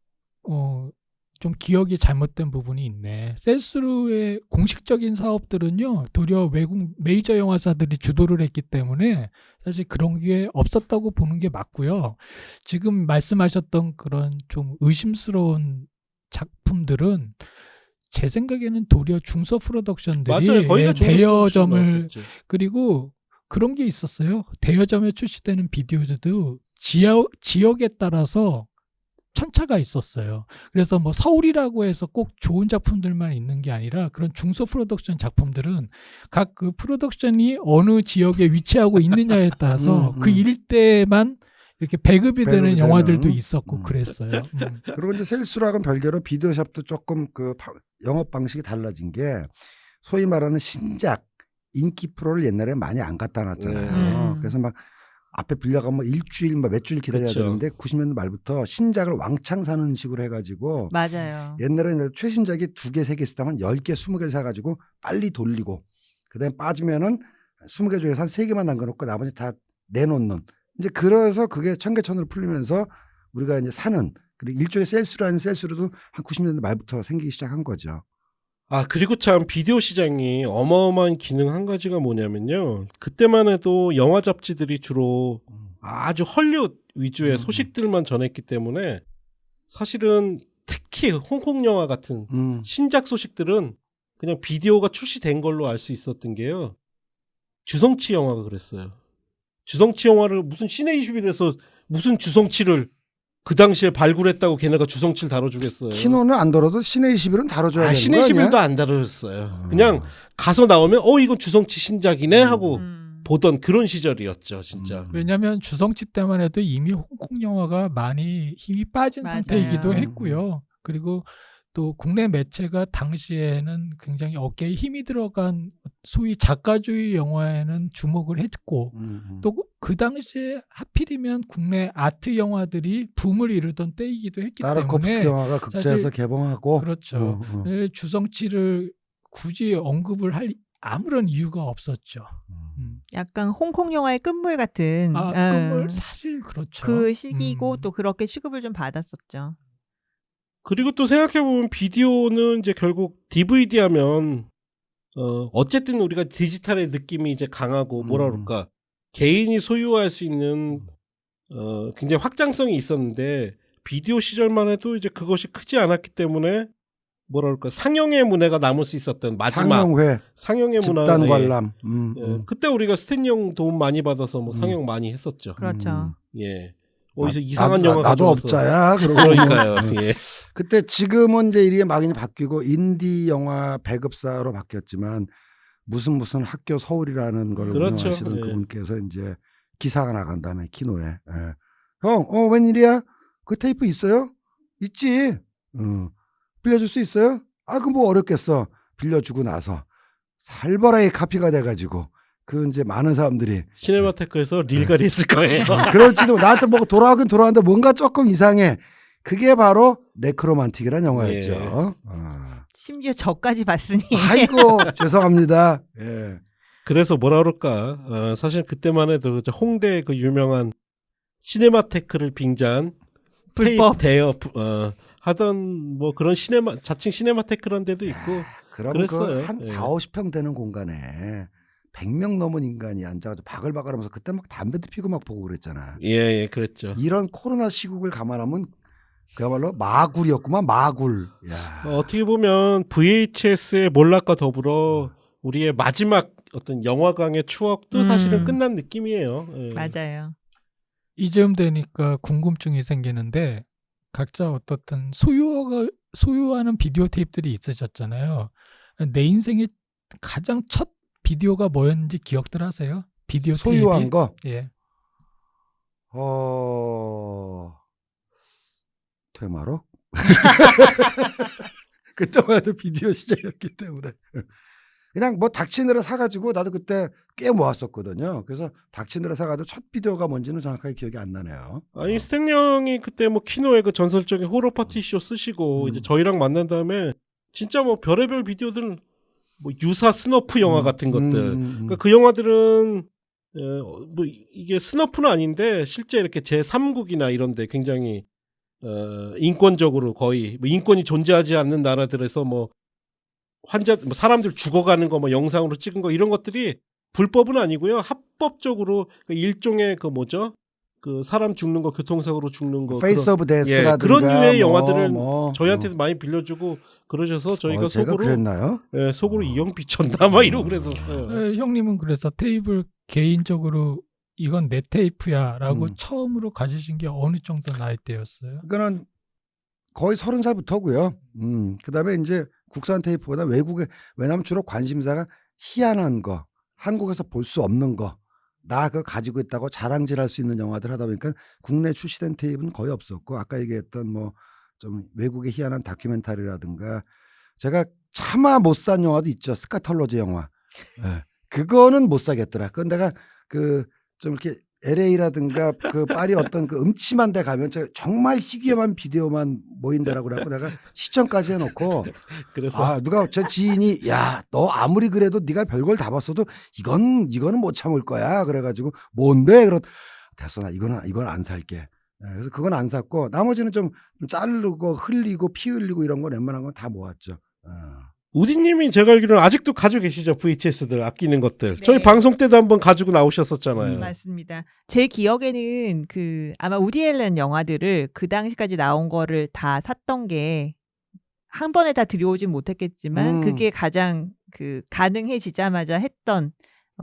좀 기억이 잘못된 부분이 있네. 셀스루의 공식적인 사업들은요, 도리어 외국 메이저 영화사들이 주도를 했기 때문에 사실 그런 게 없었다고 보는 게 맞고요. 지금 말씀하셨던 그런 좀 의심스러운 작품들은 제 생각에는 도리어 중소 프로덕션들이 맞아요. 거기가 대여점을 그리고 그런 게 있었어요. 대여점에 출시되는 비디오들도 지역에 따라서 천차가 있었어요. 그래서 뭐 서울이라고 해서 꼭 좋은 작품들만 있는 게 아니라 그런 중소 프로덕션 작품들은 각 그 프로덕션이 어느 지역에 위치하고 있느냐에 따라서 그 일대만 이렇게 배급이 되는 배급이 영화들도 되는. 있었고 그랬어요. 그리고 이제 셀수랑은 별개로 비디오샵도 조금 그 영업 방식이 달라진 게 소위 말하는 신작 인기 프로를 옛날에 많이 안 갖다 놨잖아요. 그래서 막 앞에 빌려가면 뭐 일주일, 몇 주일 기다려야 그쵸. 되는데 90년대 말부터 신작을 왕창 사는 식으로 해가지고 맞아요. 옛날에는 최신작이 2개, 3개 있었다면 10개, 20개 사가지고 빨리 돌리고 그다음에 빠지면은 20개 중에서 한 3개만 남겨놓고 나머지 다 내놓는 이제 그래서 그게 천개천으로 풀리면서 우리가 이제 사는 그리고 일종의 셀수라는 셀수로도 한 90년대 말부터 생기기 시작한 거죠. 아, 그리고 참 비디오 시장이 어마어마한 기능 한 가지가 뭐냐면요. 그때만 해도 영화 잡지들이 주로 아주 헐리우드 위주의 소식들만 전했기 때문에 사실은 특히 홍콩 영화 같은 신작 소식들은 그냥 비디오가 출시된 걸로 알 수 있었던 게요. 주성치 영화가 그랬어요. 주성치 영화를 무슨 시네21에서 무슨 주성치를 그 당시에 발굴했다고 걔네가 주성치를 다뤄주겠어요. 키노는 안 다뤄도 시네21은 다뤄줘야 되는 거 아니야? 시네21도 안 다뤘어요. 그냥 가서 나오면 이건 주성치 신작이네 하고 보던 그런 시절이었죠, 진짜. 왜냐하면 주성치 때만 해도 이미 홍콩 영화가 많이 힘이 빠진 맞아요. 상태이기도 했고요. 그리고 또 국내 매체가 당시에는 굉장히 어깨에 힘이 들어간 소위 작가주의 영화에는 주목을 했고 또 그 당시에 하필이면 국내 아트 영화들이 붐을 이루던 때이기도 했기 나르코프스키 때문에 영화가 극장에서 사실 개봉하고 그렇죠. 주성치를 굳이 언급을 할 아무런 이유가 없었죠. 약간 홍콩 영화의 끝물 같은 끝물 사실 그렇죠. 그 시기고 또 그렇게 취급을 좀 받았었죠. 그리고 또 생각해보면 비디오는 이제 결국 DVD 하면 어쨌든 우리가 디지털의 느낌이 이제 강하고 뭐라 그럴까 개인이 소유할 수 있는 굉장히 확장성이 있었는데 비디오 시절만 해도 이제 그것이 크지 않았기 때문에 뭐라 그럴까 상영의 문화가 남을 수 있었던 마지막 상영의 문화 집단 관람. 그때 우리가 스탠리 형 도움 많이 받아서 뭐 상영 많이 했었죠. 그렇죠. 예. 어디서 이상한 영화 나도 가져와서. 업자야. 그러니까요. 예. 그때 지금은 이제 이게 막연히 바뀌고 인디 영화 배급사로 바뀌었지만 무슨 학교 서울이라는 걸 그렇죠. 운영하시던 예. 그분께서 이제 기사가 나간 다음에 키노에 형, 웬일이야? 그 테이프 있어요? 있지. 빌려줄 수 있어요? 그 뭐 어렵겠어. 빌려주고 나서 살벌하게 카피가 돼가지고 그 이제 많은 사람들이 시네마테크에서 릴가리 했을 거예요. 그럴지도 나한테 뭐 돌아가긴 돌아왔는데 뭔가 조금 이상해. 그게 바로 네크로만틱이라는 영화였죠. 예. 심지어 저까지 봤으니. 아이고 죄송합니다. 예. 그래서 뭐라 그럴까? 사실 그때만 해도 홍대 그 유명한 시네마테크를 빙자한 불법. 테이프 대여 하던 뭐 그런 자칭 시네마테크라는 데도 있고 그럼 그랬어요. 그한 예. 4, 50평 되는 공간에 100명 넘은 인간이 앉아가지고 바글바글하면서 그때 막 담배도 피고 막 보고 그랬잖아. 예, 그랬죠. 이런 코로나 시국을 감안하면 그야말로 마굴이었구만 마굴. 야. 어떻게 보면 VHS의 몰락과 더불어 우리의 마지막 어떤 영화광의 추억도 사실은 끝난 느낌이에요. 예. 맞아요. 이쯤 되니까 궁금증이 생기는데 각자 어떻든 소유하는 비디오 테이프들이 있으셨잖아요. 내 인생의 가장 첫 비디오가 뭐였는지 기억들 하세요? 비디오 소유한 테이프? 거. 예. 퇴마로? 그때만 해도 비디오 시절이었기 때문에 그냥 뭐 닥치느라 사가지고 나도 그때 꽤 모았었거든요. 그래서 닥치느라 사가지고 첫 비디오가 뭔지는 정확하게 기억이 안 나네요. 아니 스탠리 형이 그때 뭐 키노의 그 전설적인 호러 파티 쇼 쓰시고 이제 저희랑 만난 다음에 진짜 뭐 별의별 비디오들 뭐 유사 스너프 영화 같은 것들. 그러니까 그 영화들은 뭐 이게 스너프는 아닌데 실제 이렇게 제3국이나 이런데 굉장히 인권적으로 거의 뭐 인권이 존재하지 않는 나라들에서 뭐 사람들 죽어가는 거 뭐 영상으로 찍은 거 이런 것들이 불법은 아니고요 합법적으로 그 일종의 그 뭐죠 그 사람 죽는 거 교통사고로 죽는 거 페이스 오브 데스라든가 그런 류의 영화들을 뭐, 저희한테도 많이 빌려주고 그러셔서 저희가 제가 속으로 그랬나요? 속으로 이형 비쳤나 막 이러고 그랬었어요. 형님은 그래서 테이프를 개인적으로 이건 내 테이프야라고 음. 처음으로 가지신 게 어느 정도 나이 때였어요? 그거는 거의 30살부터고요. 그다음에 이제 국산 테이프보다 외국에 왜냐하면 주로 관심사가 희한한 거, 한국에서 볼 수 없는 거, 나 그거 가지고 있다고 자랑질할 수 있는 영화들 하다 보니까 국내 출시된 테이프는 거의 없었고 아까 얘기했던 뭐 좀 외국의 희한한 다큐멘터리라든가 제가 차마 못 산 영화도 있죠. 스카털러즈 영화. 네. 그거는 못 사겠더라. 그건 내가 그 좀 이렇게 LA라든가 그 파리 어떤 그 음침한 데 가면 정말 희귀한 비디오만 모인 데라고 그래갖고 내가 시청까지 해놓고 그래서 누가 저 지인이 야 너 아무리 그래도 네가 별걸 다 봤어도 이거는 못 참을 거야 그래가지고 뭔데 됐어 나 이건 안 살게. 그래서 그건 안 샀고 나머지는 좀 자르고 흘리고 피 흘리고 이런 건 웬만한 건 다 모았죠. 우디님이 제가 알기로는 아직도 가지고 계시죠 VHS들 아끼는 것들. 네. 저희 방송 때도 한번 가지고 나오셨었잖아요. 맞습니다. 제 기억에는 그 아마 우디 앨런 영화들을 그 당시까지 나온 거를 다 샀던 게 한 번에 다 들여오진 못했겠지만 그게 가장 그 가능해지자마자 했던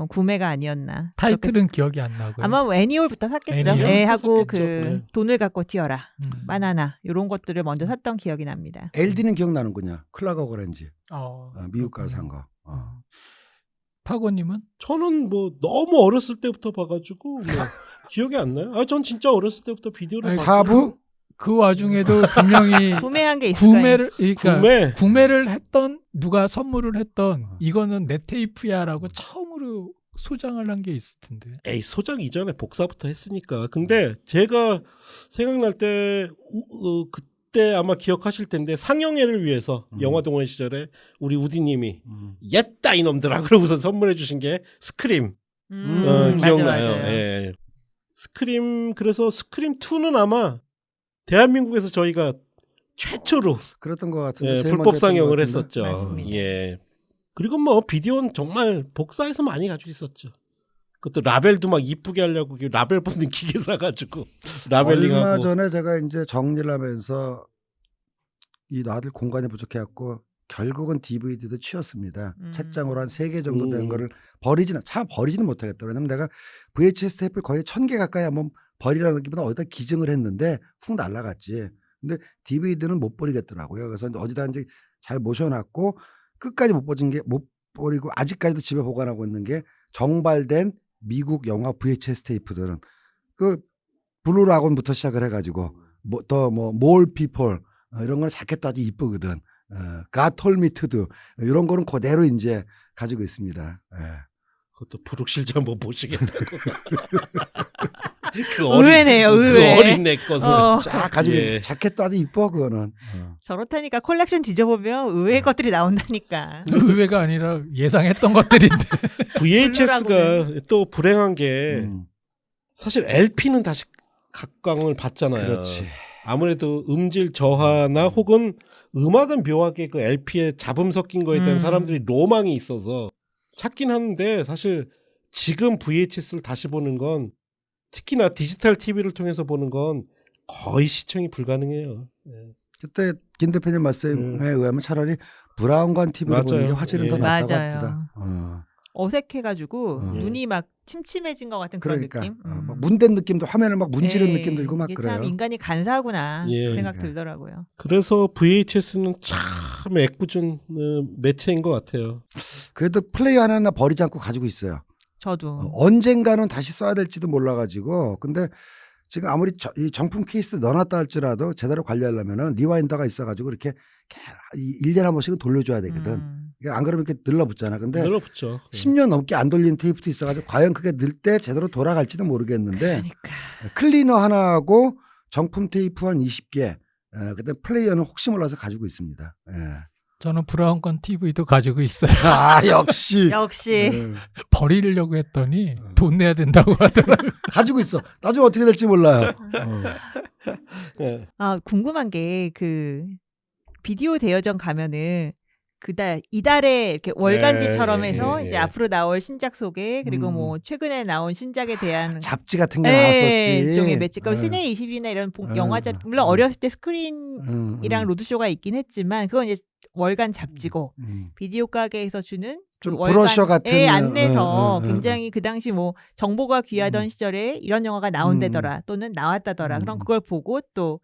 구매가 아니었나. 타이틀은 기억이 안 나고요. 아마 뭐 애니올부터 샀겠죠. 애니올? 네, 하고 샀겠죠. 네. 돈을 갖고 튀어라, 바나나 이런 것들을 먼저 샀던 기억이 납니다. LD는 기억나는군요. 클라거 오렌지 미국 가서 산 거. 파고님은? 저는 뭐 너무 어렸을 때부터 봐가지고 뭐 기억이 안 나요. 전 진짜 어렸을 때부터 비디오를 아니, 봤어요. 하부? 그 와중에도 분명히 구매한 게 있을 거예요. 구매를 했던 누가 선물을 했던 이거는 내 테이프야라고 처음으로 소장을 한 게 있을 텐데. 에이 소장 이전에 복사부터 했으니까. 근데 제가 생각날 때 그때 아마 기억하실 텐데 상영회를 위해서 영화 동호회 시절에 우리 우디님이 옛다 이놈들아 그러고서 선물해 주신 게 스크림. 기억나요. 맞아요. 예. 스크림 그래서 스크림 2는 아마 대한민국에서 저희가 최초로 그랬던 것 같은데 예, 제일 불법 먼저 했던 상영을 것 같은데. 했었죠. 맞습니다. 예. 그리고 뭐 비디오는 정말 복사해서 많이 가지고 있었죠. 그것도 라벨도 막 이쁘게 하려고 라벨 뽑는 기계 사가지고 얼마 라벨링하고. 전에 제가 이제 정리를 하면서 이 아들 공간이 부족해갖고 결국은 DVD도 치웠습니다. 책장으로 한 3개 정도 된 거를 버리지는 못하겠다. 왜냐면 내가 VHS 테이프를 거의 1000개 가까이 한번 버리라는 기보다 어디다 기증을 했는데 훅 날라갔지. 근데 DVD는 못 버리겠더라고요. 그래서 어디다 이제 잘 모셔놨고 끝까지 못 버리고 아직까지도 집에 보관하고 있는 게 정발된 미국 영화 VHS 테이프들은 그 블루라곤부터 시작을 해가지고 몰 피플 이런 건 자켓도 아주 이쁘거든. 가톨미트도 이런 거는 그대로 이제 가지고 있습니다. 예. 그것도 브룩실즈 한번 보시겠다고. 그 의외네요, 의외. 그 어린 내 것을 쫙 가지고 예. 있는데 자켓도 아주 이뻐 그거는. 저렇다니까 콜렉션 뒤져보면 의외의 것들이 나온다니까. 의외가 아니라 예상했던 것들인데. VHS가 또 불행한 게 사실 LP는 다시 각광을 받잖아요. 그렇지. 아무래도 음질 저하나 혹은 음악은 묘하게 그 LP에 잡음 섞인 거에 대한 사람들이 로망이 있어서 찾긴 하는데 사실 지금 VHS를 다시 보는 건 특히나 디지털 TV를 통해서 보는 건 거의 시청이 불가능해요. 예. 그때 김 대표님 말씀에 의하면 차라리 브라운관 TV로 보는 게 맞아요. 화질은 예. 더 낫다고 맞아요. 합니다. 어색해가지고 눈이 막 침침해진 것 같은 그런 그러니까 느낌. 막 문댄 느낌도 화면을 막 문지른 예, 느낌 들고 막 이게 그래요. 참 인간이 간사하구나 예. 생각 그러니까. 들더라고요. 그래서 VHS는 참 애꿎은 매체인 것 같아요. 그래도 플레이 하나 버리지 않고 가지고 있어요. 저도 언젠가는 다시 써야 될지도 몰라가지고 근데 지금 아무리 이 정품 케이스 넣어놨다 할지라도 제대로 관리하려면은 리와인더가 있어가지고 이렇게 1년에 한 번씩은 돌려줘야 되거든. 그러니까 안 그러면 이렇게 늘러붙잖아. 근데 늘어붙죠. 10년 넘게 안 돌리는 테이프도 있어가지고 과연 그게 늘 때 제대로 돌아갈지도 모르겠는데 그러니까 클리너 하나하고 정품 테이프 한 20개 그다음 플레이어는 혹시 몰라서 가지고 있습니다. 예. 저는 브라운관 TV도 가지고 있어요. 아 역시 역시 버리려고 했더니 돈 내야 된다고 하더라고요. 가지고 있어. 나중에 어떻게 될지 몰라요. 예. 궁금한 게 그 비디오 대여점 가면은 이달에 이렇게 월간지처럼 예, 해서 예, 이제 예. 앞으로 나올 신작 소개 그리고 뭐 최근에 나온 신작에 대한 잡지 같은 게 나왔었지. 일종의 매치. 예. 시네 20이나 이런 예. 영화들 물론 어렸을 때 스크린이랑 로드쇼가 있긴 했지만 그건 이제 월간 잡지고 비디오 가게에서 주는 좀 그 월간 브로셔 같은 안내서 예, 예, 예. 굉장히 그 당시 뭐 정보가 귀하던 시절에 이런 영화가 나온다더라 또는 나왔다더라 그럼 그걸 보고 또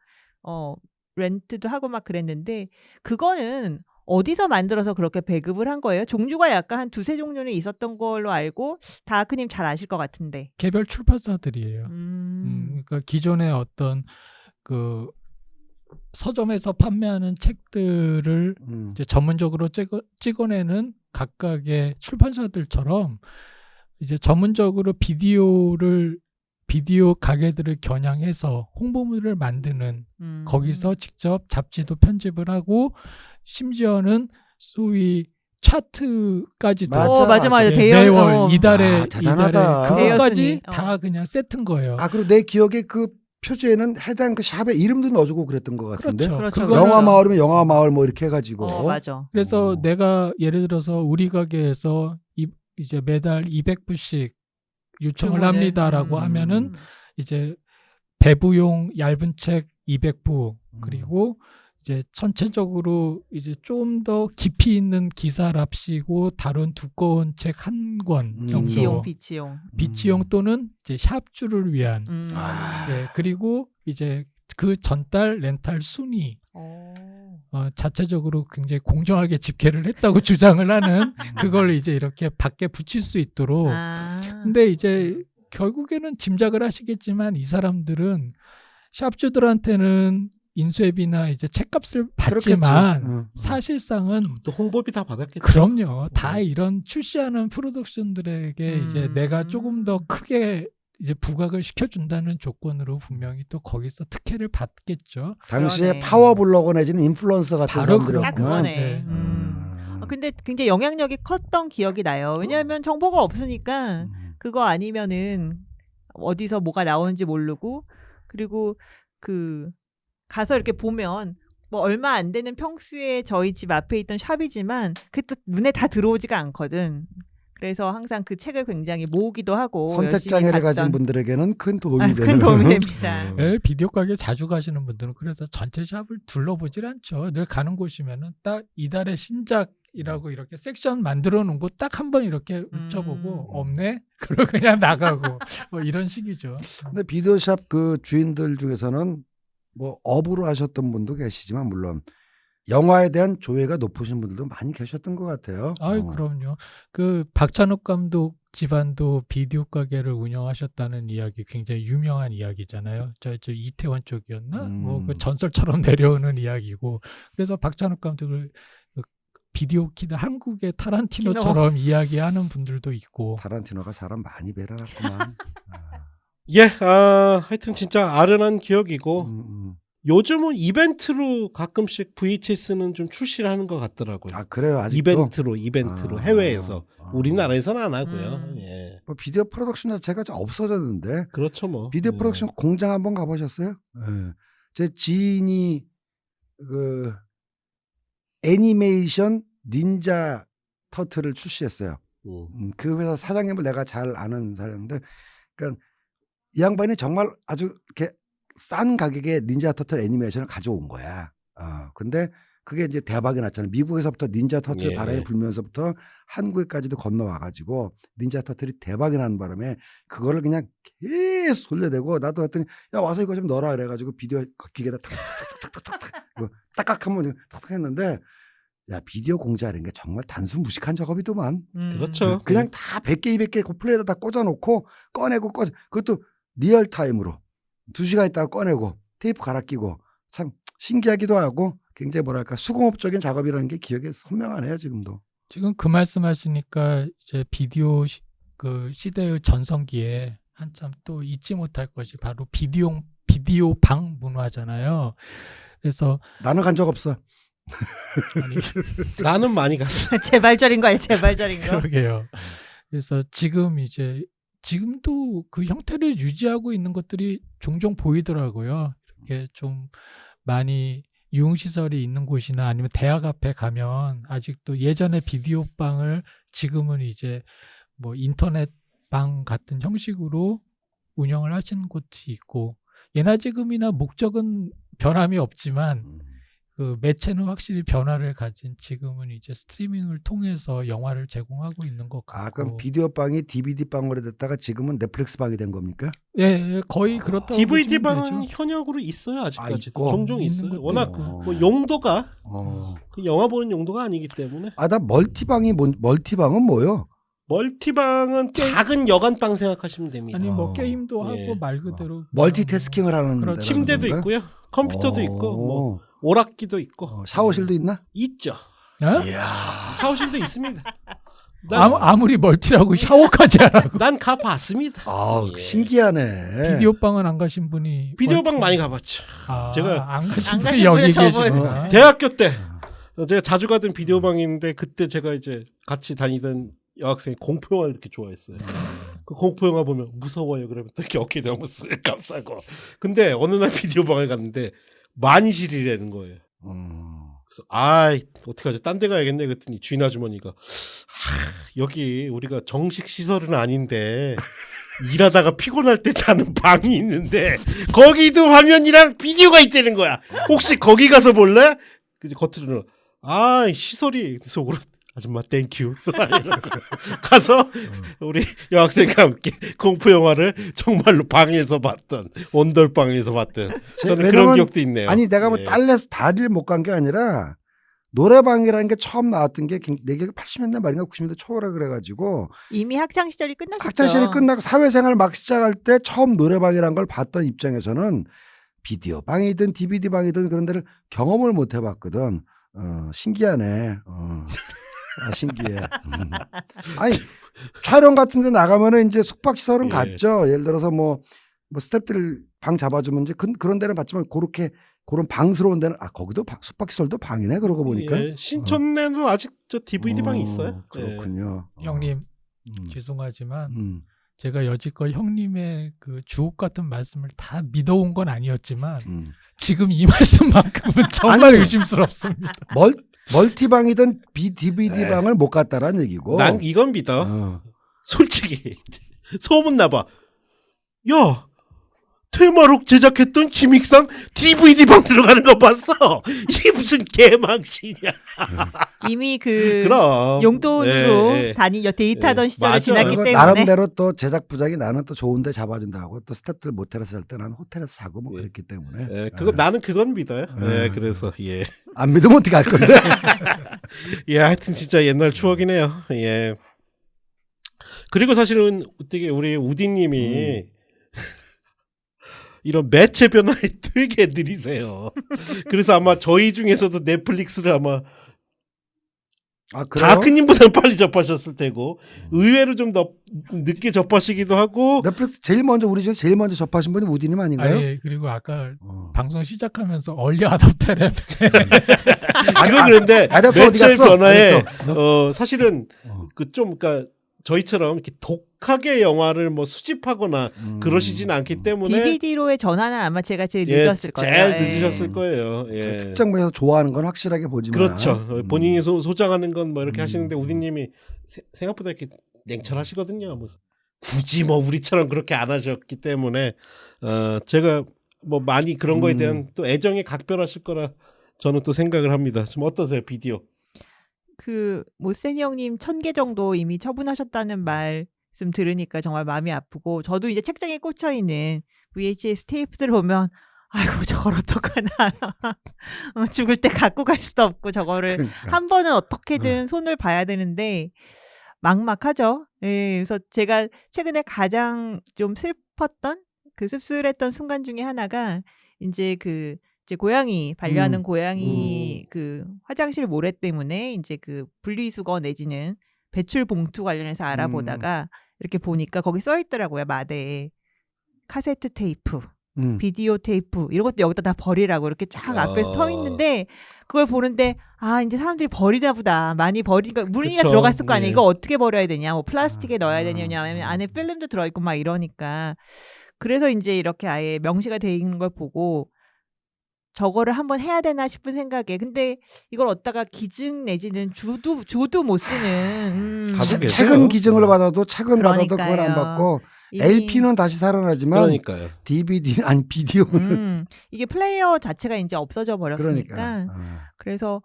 렌트도 하고 막 그랬는데 그거는 어디서 만들어서 그렇게 배급을 한 거예요? 종류가 약간 한 2-3 종류는 있었던 걸로 알고 다크님 잘 아실 것 같은데. 개별 출판사들이에요. 그러니까 기존의 어떤 그 서점에서 판매하는 책들을 이제 전문적으로 찍어내는 각각의 출판사들처럼 이제 전문적으로 비디오 가게들을 겨냥해서 홍보물을 만드는 거기서 직접 잡지도 편집을 하고 심지어는 소위 차트까지도 맞아. 매월 이달에 대단하다. 그것까지 대여순위. 다 그냥 세트인 거예요. 아 그리고 내 기억에 그 표지에는 해당 그 샵의 이름도 넣어주고 그랬던 것 같은데. 그렇죠. 그렇죠. 그거는- 영화 마을이면 영화 마을 뭐 이렇게 해가지고. 맞아. 그래서 내가 예를 들어서 우리 가게에서 이제 매달 200부씩 요청을 주문을. 합니다라고 하면은 이제 배부용 얇은 책 200부 그리고 이제 전체적으로 이제 좀 더 깊이 있는 기사랍시고 다룬 두꺼운 책 한 권 정도 비치용 또는 이제 샵주를 위한 네, 그리고 이제 그 전달 렌탈 순위 자체적으로 굉장히 공정하게 집계를 했다고 주장을 하는 그걸 이제 이렇게 밖에 붙일 수 있도록 근데 이제 결국에는 짐작을 하시겠지만 이 사람들은 샵주들한테는 인수앱이나 이제 책값을 받지만 사실상은 또 홍보비 다 받았겠죠. 그럼요. 다 이런 출시하는 프로덕션들에게 이제 내가 조금 더 크게 이제 부각을 시켜준다는 조건으로 분명히 또 거기서 특혜를 받겠죠. 당시에 그러네. 파워블로거 내지는 인플루언서 같은 바로 딱 사람들이었구만. 그거네. 네. 근데 굉장히 영향력이 컸던 기억이 나요. 왜냐하면 정보가 없으니까 그거 아니면은 어디서 뭐가 나오는지 모르고, 그리고 그 가서 이렇게 보면 뭐 얼마 안 되는 평수에 저희 집 앞에 있던 샵이지만 그게 또 눈에 다 들어오지가 않거든. 그래서 항상 그 책을 굉장히 모으기도 하고 선택 열심히 장애를 가진 봤던- 분들에게는 큰 도움이 아, 되는. 큰 도움이 됩니다. 예, 비디오 가게 자주 가시는 분들은 그래서 전체 샵을 둘러보질 않죠. 늘 가는 곳이면은 딱 이달의 신작이라고 이렇게 섹션 만들어 놓은 거 딱 한 번 이렇게 훑어보고 없네? 그러고 그냥 나가고 뭐 이런 식이죠. 근데 비디오샵 그 주인들 중에서는 뭐 업으로 하셨던 분도 계시지만 물론 영화에 대한 조예가 높으신 분들도 많이 계셨던 것 같아요. 아이 그럼요. 그 박찬욱 감독 집안도 비디오 가게를 운영하셨다는 이야기 굉장히 유명한 이야기잖아요. 저 이태원 쪽이었나? 뭐 그 전설처럼 내려오는 이야기고. 그래서 박찬욱 감독을 그 비디오 키드 한국의 타란티노처럼 이야기하는 분들도 있고. 타란티노가 사람 많이 배려놨구만. 예, 하여튼 진짜 아련한 기억이고 요즘은 이벤트로 가끔씩 VHS는 좀 출시를 하는 것 같더라고요. 아 그래요 아직도. 이벤트로 아. 해외에서. 아. 우리나라에서는 안 하고요. 예. 뭐 비디오 프로덕션 자체가 좀 없어졌는데 그렇죠 뭐. 비디오 예. 프로덕션 공장 한번 가보셨어요? 예. 제 지인이 그 애니메이션 닌자 터틀을 출시했어요. 그 회사 사장님을 내가 잘 아는 사람인데, 그러니까 이 양반이 정말 아주 이렇게 싼 가격에 닌자 터틀 애니메이션을 가져온 거야. 근데 그게 이제 대박이 났잖아요. 미국에서부터 닌자 터틀 예. 바람이 불면서부터 한국에까지도 건너와가지고 닌자 터틀이 대박이 나는 바람에 그거를 그냥 계속 돌려대고 나도 했더니 야 와서 이거 좀 넣어라 그래가지고 비디오 기계에다 탁탁탁탁탁탁 딱딱하면 탁탁 했는데 야 비디오 공자라는 게 정말 단순 무식한 작업이더만. 그렇죠. 그냥 다 100개 200개 그 플레이에다 다 꽂아놓고 꺼내고 그것도 리얼타임으로 2시간 있다가 꺼내고 테이프 갈아 끼고 참 신기하기도 하고 굉장히 뭐랄까 수공업적인 작업이라는 게 기억에 선명하네요 지금도. 지금 그 말씀하시니까 이제 비디오 그 시대의 전성기에 한참 또 잊지 못할 것이 바로 비디오 방 문화잖아요. 그래서 나는 간 적 없어. 아니 나는 많이 갔어. 재발절인 거예요, 재발절인 거. 그러게요. 그래서 지금도 그 형태를 유지하고 있는 것들이 종종 보이더라고요. 이렇게 좀 많이 유흥시설이 있는 곳이나 아니면 대학 앞에 가면 아직도 예전에 비디오 방을 지금은 이제 뭐 인터넷 방 같은 형식으로 운영을 하시는 곳이 있고, 예나 지금이나 목적은 변함이 없지만 그 매체는 확실히 변화를 가진 지금은 이제 스트리밍을 통해서 영화를 제공하고 있는 것 같고. 그럼 비디오 방이 DVD 방으로 됐다가 지금은 넷플릭스 방이 된 겁니까? 예, 거의 그렇다고 DVD 보시면 방은 되죠. 현역으로 있어요 아직까지도. 있고. 종종 있는 있어요. 것도 워낙 있고. 뭐 용도가 어. 그 영화 보는 용도가 아니기 때문에. 나 멀티방은 뭐요? 멀티방은 작은 여관방 생각하시면 됩니다. 아니 뭐 어. 게임도 예. 하고 말 그대로 멀티태스킹을 하는 그렇죠. 데라는 침대도 건가요? 있고요. 컴퓨터도 있고 뭐 오락기도 있고. 샤워실도 있나? 있죠. 어? 이야. 샤워실도 있습니다. 아무리 멀티라고 샤워까지 하라고. 난 가봤습니다. 예. 신기하네. 비디오 방은 안 가신 분이 비디오방 많이 가봤죠. 제가 안 가신 안 분이 가신 여기 분이 저분. 계시구나. 대학교 때 제가 자주 가던 비디오방이 있는데 그때 제가 이제 같이 다니던 여학생이 공포영화 이렇게 좋아했어요. 그 공포영화 보면 무서워요. 그러면 또 이렇게 어깨에 대고 쓱 감싸고. 근데 어느 날 비디오방을 갔는데 만실이라는 거예요. 그래서 어떡하지? 딴 데 가야겠네 그랬더니 주인 아주머니가 여기 우리가 정식 시설은 아닌데 일하다가 피곤할 때 자는 방이 있는데 거기도 화면이랑 비디오가 있다는 거야. 혹시 거기 가서 볼래? 그래서 겉으로는 시설이 속으로 아줌마 땡큐 가서 우리 여학생과 함께 공포 영화를 정말로 방에서 봤던 온돌방에서 봤던 저는 그런 왜냐면 기억도 있네요. 아니 내가 뭐 예. 딸내서 다리를 못 간 게 아니라 노래방이라는 게 처음 나왔던 게 내 기억에 80년대 말인가 90년대 초라 그래가지고 이미 학창 시절이 끝나셨죠. 학창시절이 끝나고 사회생활 막 시작할 때 처음 노래방이라는 걸 봤던 입장에서는 비디오 방이든 DVD 방이든 그런 데를 경험을 못 해봤거든. 신기하네. 신기해. 아니 촬영 같은데 나가면은 이제 숙박시설은 예. 갔죠. 예를 들어서 뭐 스태프들 방 잡아주면 이제 그런 데는 봤지만 그런 방스러운 데는 거기도 숙박시설도 방이네 그러고 보니까. 예, 신촌에도 아직 저 DVD 방이 있어요. 예. 그렇군요. 형님 음. 죄송하지만 제가 여지껏 형님의 그 주옥 같은 말씀을 다 믿어온 건 아니었지만 지금 이 말씀만큼은 정말 아니, 의심스럽습니다. 멀티방이든 DVD 방을 못 갔다라는 얘기고. 난 이건 믿어. 솔직히 소문 나봐. 야, 테마록 제작했던 기믹상 DVD 방 들어가는 거 봤어? 이게 무슨 개망신이야. 이미 그 그럼 용돈으로 예, 예. 데이트하던 예, 시절이 맞아. 지났기 그리고 때문에 나름대로 또 제작 부장이 나는 또 좋은데 잡아준다 하고 또 스태프들 모텔에서 살 때 나는 호텔에서 자고 뭐 예. 그랬기 때문에. 예, 나는 그건 믿어요. 예, 그래서 예. 안 믿으면 어떻게 할 건데? 예, 하여튼 진짜 옛날 추억이네요. 예. 그리고 사실은 되게 우리 우디님이 이런 매체 변화에 되게 느리세요. 그래서 아마 저희 중에서도 넷플릭스를 아마 그래요? 다크님보다는 빨리 접하셨을 테고 의외로 좀 더 늦게 접하시기도 하고. 넷플릭스 우리 중에 제일 먼저 접하신 분이 우디님 아닌가요? 예, 그리고 아까 방송 시작하면서 얼리 아답터랩 그건 그런데 아답터 어디 매체 갔어? 변화에 아답터. 사실은 그러니까 저희처럼 이렇게 독하게 영화를 뭐 수집하거나 그러시진 않기 때문에 DVD로의 전환은 아마 제가 제일 예, 늦었을 거예요. 제일 예. 늦으셨을 거예요. 예. 특정 분야에서 좋아하는 건 확실하게 보지만. 그렇죠. 본인이 소장하는 건 뭐 이렇게 하시는데 우디님이 생각보다 이렇게 냉철하시거든요. 뭐 굳이 뭐 우리처럼 그렇게 안 하셨기 때문에 제가 뭐 많이 그런 거에 대한 또 애정이 각별하실 거라 저는 또 생각을 합니다. 좀 어떠세요, 비디오? 그 모세니 형님 1000개 정도 이미 처분하셨다는 말씀 들으니까 정말 마음이 아프고 저도 이제 책장에 꽂혀 있는 VHS 테이프들을 보면 아이고 저걸 어떡하나 죽을 때 갖고 갈 수도 없고 저거를 그러니까. 한 번은 어떻게든 손을 봐야 되는데 막막하죠. 예, 그래서 제가 최근에 가장 좀 슬펐던 그 씁쓸했던 순간 중에 하나가 이제 이제 고양이 반려하는 고양이 그 화장실 모래 때문에 이제 그 분리수거 내지는 배출 봉투 관련해서 알아보다가 이렇게 보니까 거기 써 있더라고요. 마대에 카세트 테이프, 비디오 테이프 이런 것도 여기다 다 버리라고 이렇게 쫙 앞에 서 있는데 그걸 보는데 이제 사람들이 버리나 보다. 많이 버리니까 물이가 그쵸. 들어갔을 거 아니에요. 예. 이거 어떻게 버려야 되냐. 뭐 플라스틱에 넣어야 되냐. 아니면 안에 필름도 들어있고 막 이러니까 그래서 이제 이렇게 아예 명시가 돼 있는 걸 보고 저거를 한번 해야 되나 싶은 생각에 근데 이걸 얻다가 기증 내지는 줘도 못 쓰는 가지고 계세요? 최근 기증을 받아도 최근 받아도 그걸 안 그러니까요. 받고 이미 LP는 다시 살아나지만 그러니까요. DVD 아니 비디오는 이게 플레이어 자체가 이제 없어져 버렸으니까 그러니까. 그래서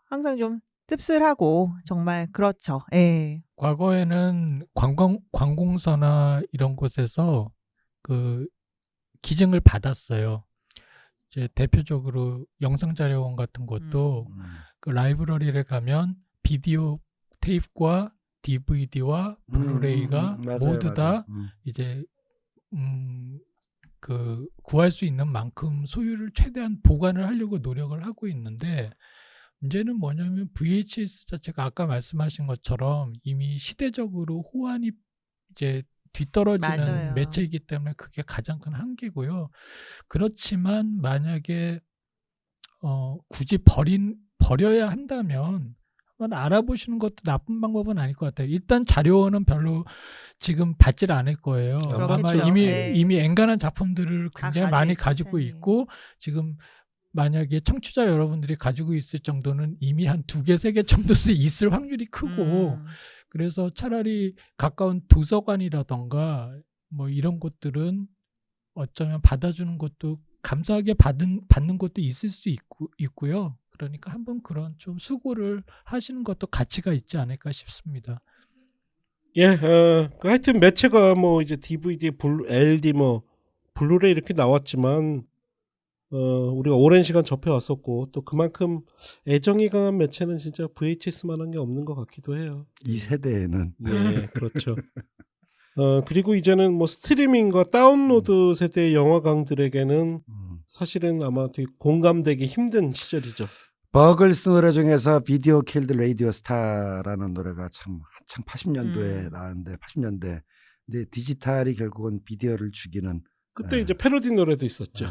항상 좀 씁쓸하고 정말 그렇죠. 예. 과거에는 관공서나 이런 곳에서 그 기증을 받았어요. 이제 대표적으로 영상자료원 같은 것도 그 라이브러리를 가면 비디오 테이프와 DVD와 블루레이가 맞아요, 모두 다 맞아요. 이제 그 구할 수 있는 만큼 소유를 최대한 보관을 하려고 노력을 하고 있는데 문제는 뭐냐면 VHS 자체가 아까 말씀하신 것처럼 이미 시대적으로 호환이 이제 뒤떨어지는 맞아요. 매체이기 때문에 그게 가장 큰 한계고요. 그렇지만 만약에 굳이 버려야 한다면 한번 알아보시는 것도 나쁜 방법은 아닐 것 같아요. 일단 자료원은 별로 지금 받질 않을 거예요. 아마 그렇겠죠. 이미 엔간한 작품들을 다 굉장히 많이 가지고 가지고 있을 테니. 있고 지금 만약에 청취자 여러분들이 가지고 있을 정도는 이미 한 2개, 3개 정도씩 있을 확률이 크고 그래서 차라리 가까운 도서관이라던가 뭐 이런 곳들은 어쩌면 받아주는 것도 감사하게 받는 것도 있을 수 있고요. 그러니까 한번 그런 좀 수고를 하시는 것도 가치가 있지 않을까 싶습니다. 예, 하여튼 매체가 뭐 이제 DVD, LD 뭐 블루레이 이렇게 나왔지만 우리가 오랜 시간 접해왔었고 또 그만큼 애정이 강한 매체는 진짜 VHS만한 게 없는 것 같기도 해요. 이 세대에는 예, 그렇죠. 그리고 이제는 뭐 스트리밍과 다운로드 세대의 영화광들에게는 사실은 아마 되게 공감되기 힘든 시절이죠. 버글스 노래 중에서 비디오 킬드 레이디오 스타라는 노래가 참 한창 80년도에 나왔는데 80년대 이제 디지털이 결국은 비디오를 죽이는 그때 이제 패러디 노래도 있었죠.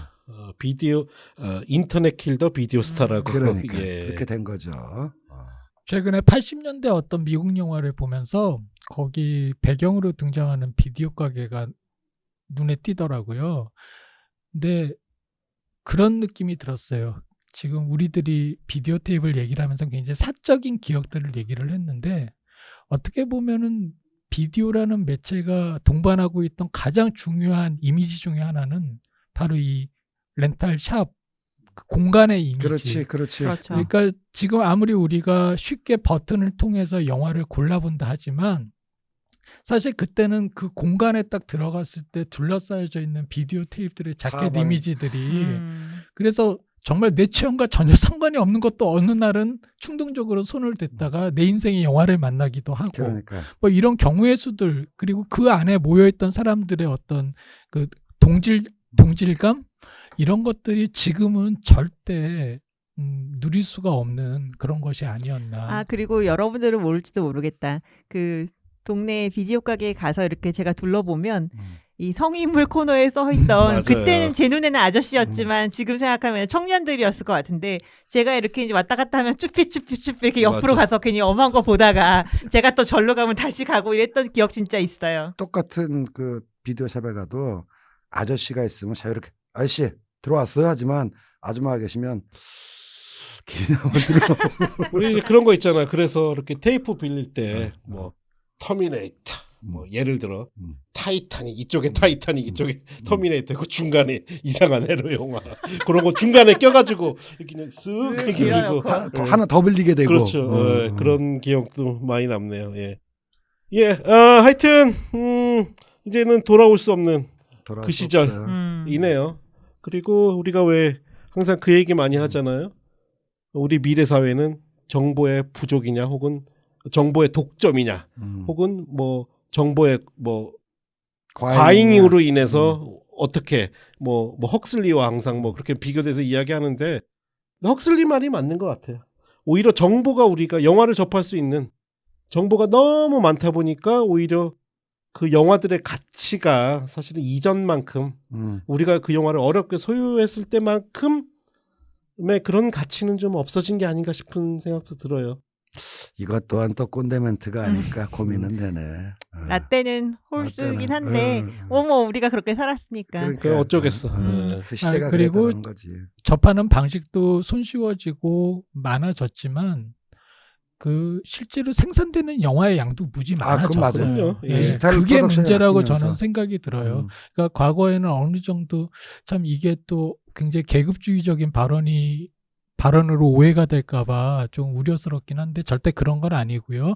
비디오 인터넷 킬더 비디오 스타라고. 그러니까 예. 그렇게 된 거죠. 최근에 80년대 어떤 미국 영화를 보면서 거기 배경으로 등장하는 비디오 가게가 눈에 띄더라고요. 근데 그런 느낌이 들었어요. 지금 우리들이 비디오 테이프를 얘기를 하면서 굉장히 사적인 기억들을 얘기를 했는데 어떻게 보면은 비디오라는 매체가 동반하고 있던 가장 중요한 이미지 중에 하나는 바로 이 렌탈 샵 그 공간의 이미지. 그렇지. 그렇죠. 그러니까 지금 아무리 우리가 쉽게 버튼을 통해서 영화를 골라본다 하지만 사실 그때는 그 공간에 딱 들어갔을 때 둘러싸여져 있는 비디오 테이프들의 자켓 사방에. 이미지들이 그래서 정말 내 체형과 전혀 상관이 없는 것도 어느 날은 충동적으로 손을 댔다가 내 인생의 영화를 만나기도 하고 그러니까 뭐 이런 경우의 수들 그리고 그 안에 모여있던 사람들의 어떤 그 동질감 이런 것들이 지금은 절대 누릴 수가 없는 그런 것이 아니었나. 아, 그리고 여러분들은 모를지도 모르겠다. 그 동네 비디오 가게에 가서 이렇게 제가 둘러보면 이 성인물 코너에 써 있던 맞아요. 그때는 제 눈에는 아저씨였지만 지금 생각하면 청년들이었을 것 같은데 제가 이렇게 이제 왔다 갔다 하면 쭈삐쭈삐쭈삐 이렇게 옆으로 맞아. 가서 괜히 엄한 거 보다가 제가 또 절로 가면 다시 가고 이랬던 기억 진짜 있어요. 똑같은 그 비디오샵에 가도 아저씨가 있으면 자유롭게 아저씨 들어왔어요 하지만 아줌마가 계시면 그냥 들어. 우리 그런 거 있잖아. 그래서 이렇게 테이프 빌릴 때 뭐 터미네이터 뭐 예를 들어 타이타닉 이쪽에 타이타닉 이쪽에 터미네이터 그 중간에 이상한 에로 영화 그런 거 중간에 껴가지고 이렇게 그냥 쓱쓱 길어요, 빌리고 하나 더 빌리게 되고 그렇죠. 그런 기억도 많이 남네요. 예. 하여튼 이제는 돌아올 수 없는 돌아올 그 수 시절. 없어요. 이네요. 그리고 우리가 왜 항상 그 얘기 많이 하잖아요. 우리 미래 사회는 정보의 부족이냐 혹은 정보의 독점이냐 혹은 뭐 정보의 뭐 과잉으로 인해서 어떻게 뭐 헉슬리와 항상 뭐 그렇게 비교돼서 이야기하는데 헉슬리 말이 맞는 것 같아요. 오히려 정보가 우리가 영화를 접할 수 있는 정보가 너무 많다 보니까 오히려 그 영화들의 가치가 사실은 이전만큼 우리가 그 영화를 어렵게 소유했을 때만큼의 그런 가치는 좀 없어진 게 아닌가 싶은 생각도 들어요. 이것 또한 또 꼰대 멘트가 아닐까 고민은 되네. 라떼는 홀수긴 라떼는, 한데 어머 우리가 그렇게 살았으니까. 그 어쩌겠어. 그 시대가 그리고 그랬다는 거지. 접하는 방식도 손쉬워지고 많아졌지만 그 실제로 생산되는 영화의 양도 무지 그건 많아졌어요. 맞아요. 예, 디지털 그게 프로덕션이 문제라고 바뀌면서. 저는 생각이 들어요. 그러니까 과거에는 어느 정도 참 이게 또 굉장히 계급주의적인 발언으로 오해가 될까봐 좀 우려스럽긴 한데 절대 그런 건 아니고요.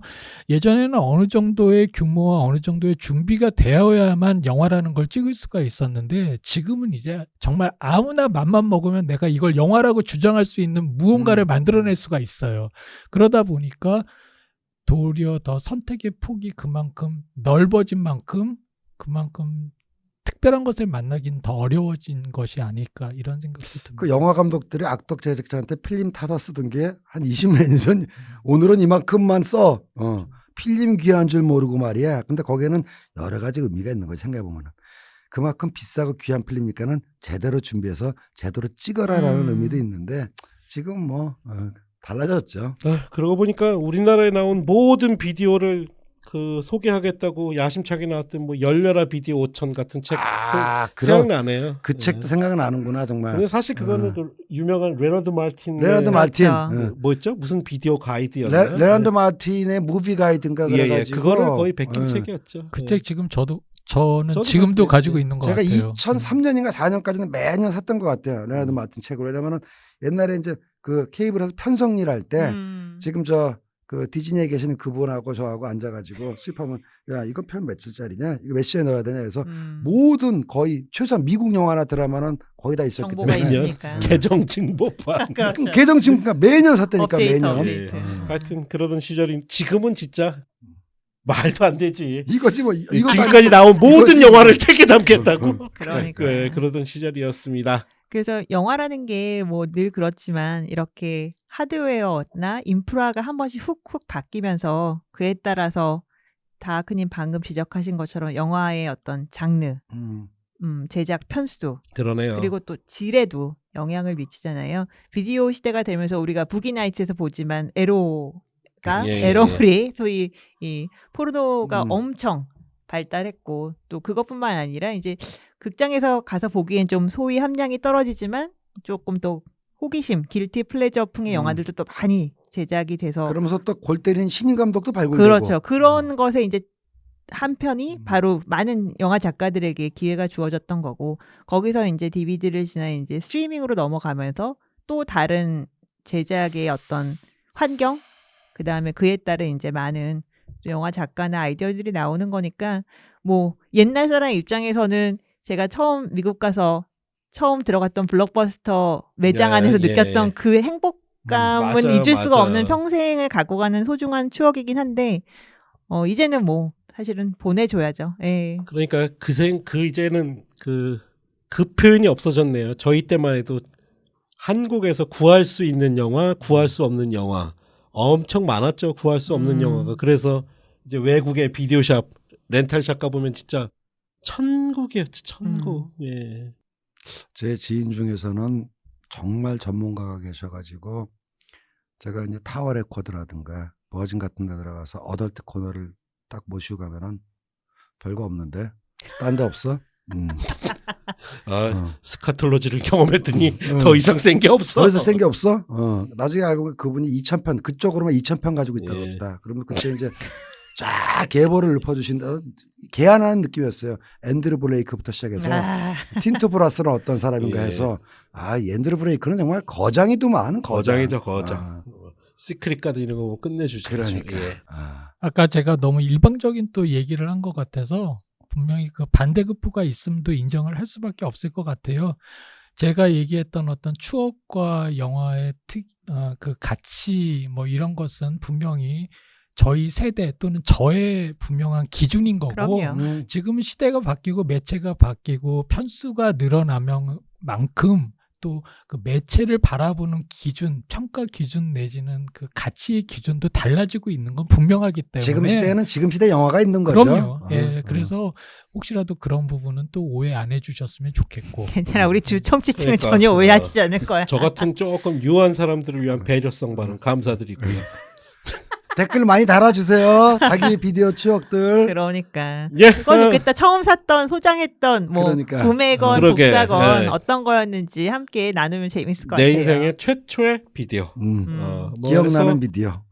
예전에는 어느 정도의 규모와 어느 정도의 준비가 되어야만 영화라는 걸 찍을 수가 있었는데 지금은 이제 정말 아무나 맘만 먹으면 내가 이걸 영화라고 주장할 수 있는 무언가를 만들어낼 수가 있어요. 그러다 보니까 도리어 더 선택의 폭이 그만큼 넓어진 만큼 그만큼 특별한 것을 만나긴 더 어려워진 것이 아닐까 이런 생각도 듭니다. 그 영화 감독들이 악덕 제작자한테 필름 타다 쓰던 게 한 20몇 년 전 오늘은 이만큼만 써. 필름 귀한 줄 모르고 말이야. 근데 거기에는 여러 가지 의미가 있는 거지 생각해 보면은. 그만큼 비싸고 귀한 필름이니까는 제대로 준비해서 제대로 찍어라라는 의미도 있는데 지금 뭐 달라졌죠. 그러고 보니까 우리나라에 나온 모든 비디오를 그 소개하겠다고 야심차게 나왔던 뭐 열려라 비디오 5천 같은 책 생각나네요. 그 책도 생각은 나는구나 정말. 근데 사실 그거는 그 유명한 레너드 마틴 레너드 마틴. 뭐였죠? 무슨 비디오 가이드였나요? 레너드 마틴의 무비 가이드인가 그래가지고 그거를 거의 베낀 책이었죠. 그 책 지금 저는 지금도 가지고 가지고 있어요. 있는 것 제가 같아요. 2003년인가 4년까지는 매년 샀던 것 같아요. 레너드 마틴 책으로. 왜냐면은 옛날에 이제 그 케이블에서 편성일 할 때 지금 그 디즈니에 계시는 그분하고 저하고 앉아가지고 수입하면 야 이거 편 며칠짜리냐 이거 몇 시에 넣어야 되냐 해서 모든 거의 최소한 미국 영화나 드라마는 거의 다 있었기 정보가 때문에 있으니까. 계정 증보판. 그렇죠. 계정 증가 매년 샀다니까 업데이트, 매년. 업데이트. 하여튼 그러던 시절이 지금은 진짜 말도 안 되지. 이거지 뭐 이거 지금까지 나온 모든 이거지. 영화를 책에 담겠다고. 그러니까. 네, 그러던 시절이었습니다. 그래서 영화라는 게 뭐 늘 그렇지만 이렇게 하드웨어나 인프라가 한 번씩 훅훅 바뀌면서 그에 따라서 다크님 방금 지적하신 것처럼 영화의 어떤 장르, 제작 편수, 그러네요. 그리고 또 질에도 영향을 미치잖아요. 비디오 시대가 되면서 우리가 부기나이츠에서 보지만 에로가 예, 예, 에로물이 소위 이 포르노가 음. 엄청 발달했고 또 그것뿐만 아니라 이제 극장에서 가서 보기엔 좀 소위 함량이 떨어지지만 조금 또 호기심, 길티 플레저 풍의 영화들도 또 많이 제작이 돼서 그러면서 또 골 때리는 신인 감독도 발굴되고. 그렇죠. 그런 것에 이제 한 편이 바로 많은 영화 작가들에게 기회가 주어졌던 거고 거기서 이제 DVD를 지나 이제 스트리밍으로 넘어가면서 또 다른 제작의 어떤 환경 그다음에 그에 따른 이제 많은 영화 작가나 아이디어들이 나오는 거니까 뭐 옛날 사람 입장에서는 제가 처음 미국 가서 처음 들어갔던 블록버스터 매장 예, 안에서 예. 느꼈던 그 행복감은 맞아요, 잊을 수가 맞아요. 없는 평생을 갖고 가는 소중한 추억이긴 한데 이제는 뭐 사실은 보내줘야죠. 예. 그러니까 이제는 그 표현이 없어졌네요. 저희 때만 해도 한국에서 구할 수 있는 영화, 구할 수 없는 영화 엄청 많았죠. 구할 수 없는 영화가. 그래서 이제 외국의 비디오샵, 렌탈샵 가보면 진짜 천국이었죠. 천국. 예. 제 지인 중에서는 정말 전문가가 계셔가지고 제가 이제 타워 레코드라든가 버진 같은 데 들어가서 어덜트 코너를 딱 모시고 가면은 별거 없는데 딴 데 없어? 스카톨로지를 경험했더니 어. 더 이상 센 게 없어. 더 이상 센 게 없어? 나중에 알고 보면 그분이 2,000편 그쪽으로만 2,000편 가지고 있다고 예. 합시다. 그러면 그때 이제 쫙 계보를 읊어주신다. 개안하는 느낌이었어요. 앤드루 블레이크부터 시작해서 틴트 브라스는 어떤 사람인가 예. 해서 앤드루 블레이크는 정말 거장이더만 거장이죠, 거장. 시크릿 가드 이런 거 끝내주죠. 그러니까. 예. 아까 제가 너무 일방적인 또 얘기를 한 것 같아서 분명히 그 반대급부가 있음도 인정을 할 수밖에 없을 것 같아요. 제가 얘기했던 어떤 추억과 영화의 그 가치 뭐 이런 것은 분명히 저희 세대 또는 저의 분명한 기준인 거고 그럼요. 지금 시대가 바뀌고 매체가 바뀌고 편수가 늘어나면 만큼 또 그 매체를 바라보는 기준, 평가 기준 내지는 그 가치의 기준도 달라지고 있는 건 분명하기 때문에 지금 시대에는 지금 시대 영화가 있는 거죠. 그럼요. 예, 그래서 혹시라도 그런 부분은 또 오해 안 해주셨으면 좋겠고. 괜찮아. 우리 주 청취층은 그러니까, 전혀 오해하시지 않을 거야. 저 같은 조금 유한 사람들을 위한 배려성 발언 감사드리고요. 댓글 많이 달아주세요. 자기 비디오 추억들. 그러니까. 예. 그거 좋겠다. 처음 샀던, 소장했던, 뭐 그러니까. 구매건, 그러게. 복사건 네. 어떤 거였는지 함께 나누면 재밌을 것 내 같아요. 인생의 최초의 비디오. 음. 기억나는 비디오.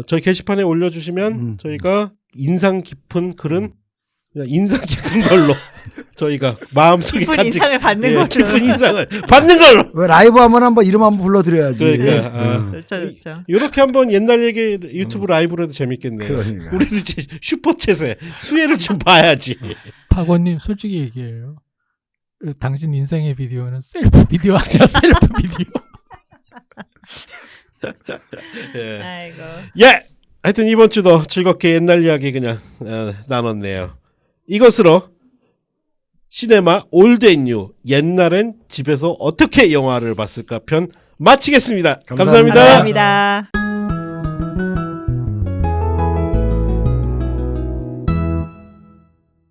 저희 게시판에 올려주시면 저희가 인상 깊은 글은 그냥 인상 깊은 걸로 저희가 마음속에 깊은 간직 인상을 받는 걸로. 깊은 인상을 받는 걸로. 왜 라이브 하면 한번 이름 한번 불러드려야지. 그러니까 좋죠, 좋죠. 이렇게 한번 옛날 얘기 유튜브 라이브로 해도 재밌겠네요. 그러니까. 우리도 이제 슈퍼챗에 수혜를 좀 봐야지. 박원님 솔직히 얘기해요. 당신 인생의 비디오는 셀프 비디오 아니야 셀프 비디오. 예. 아이고. 예. 하여튼 이번 주도 즐겁게 옛날 이야기 그냥 나눴네요. 이것으로 시네마 올드 앤 뉴 옛날엔 집에서 어떻게 영화를 봤을까 편 마치겠습니다. 감사합니다. 감사합니다.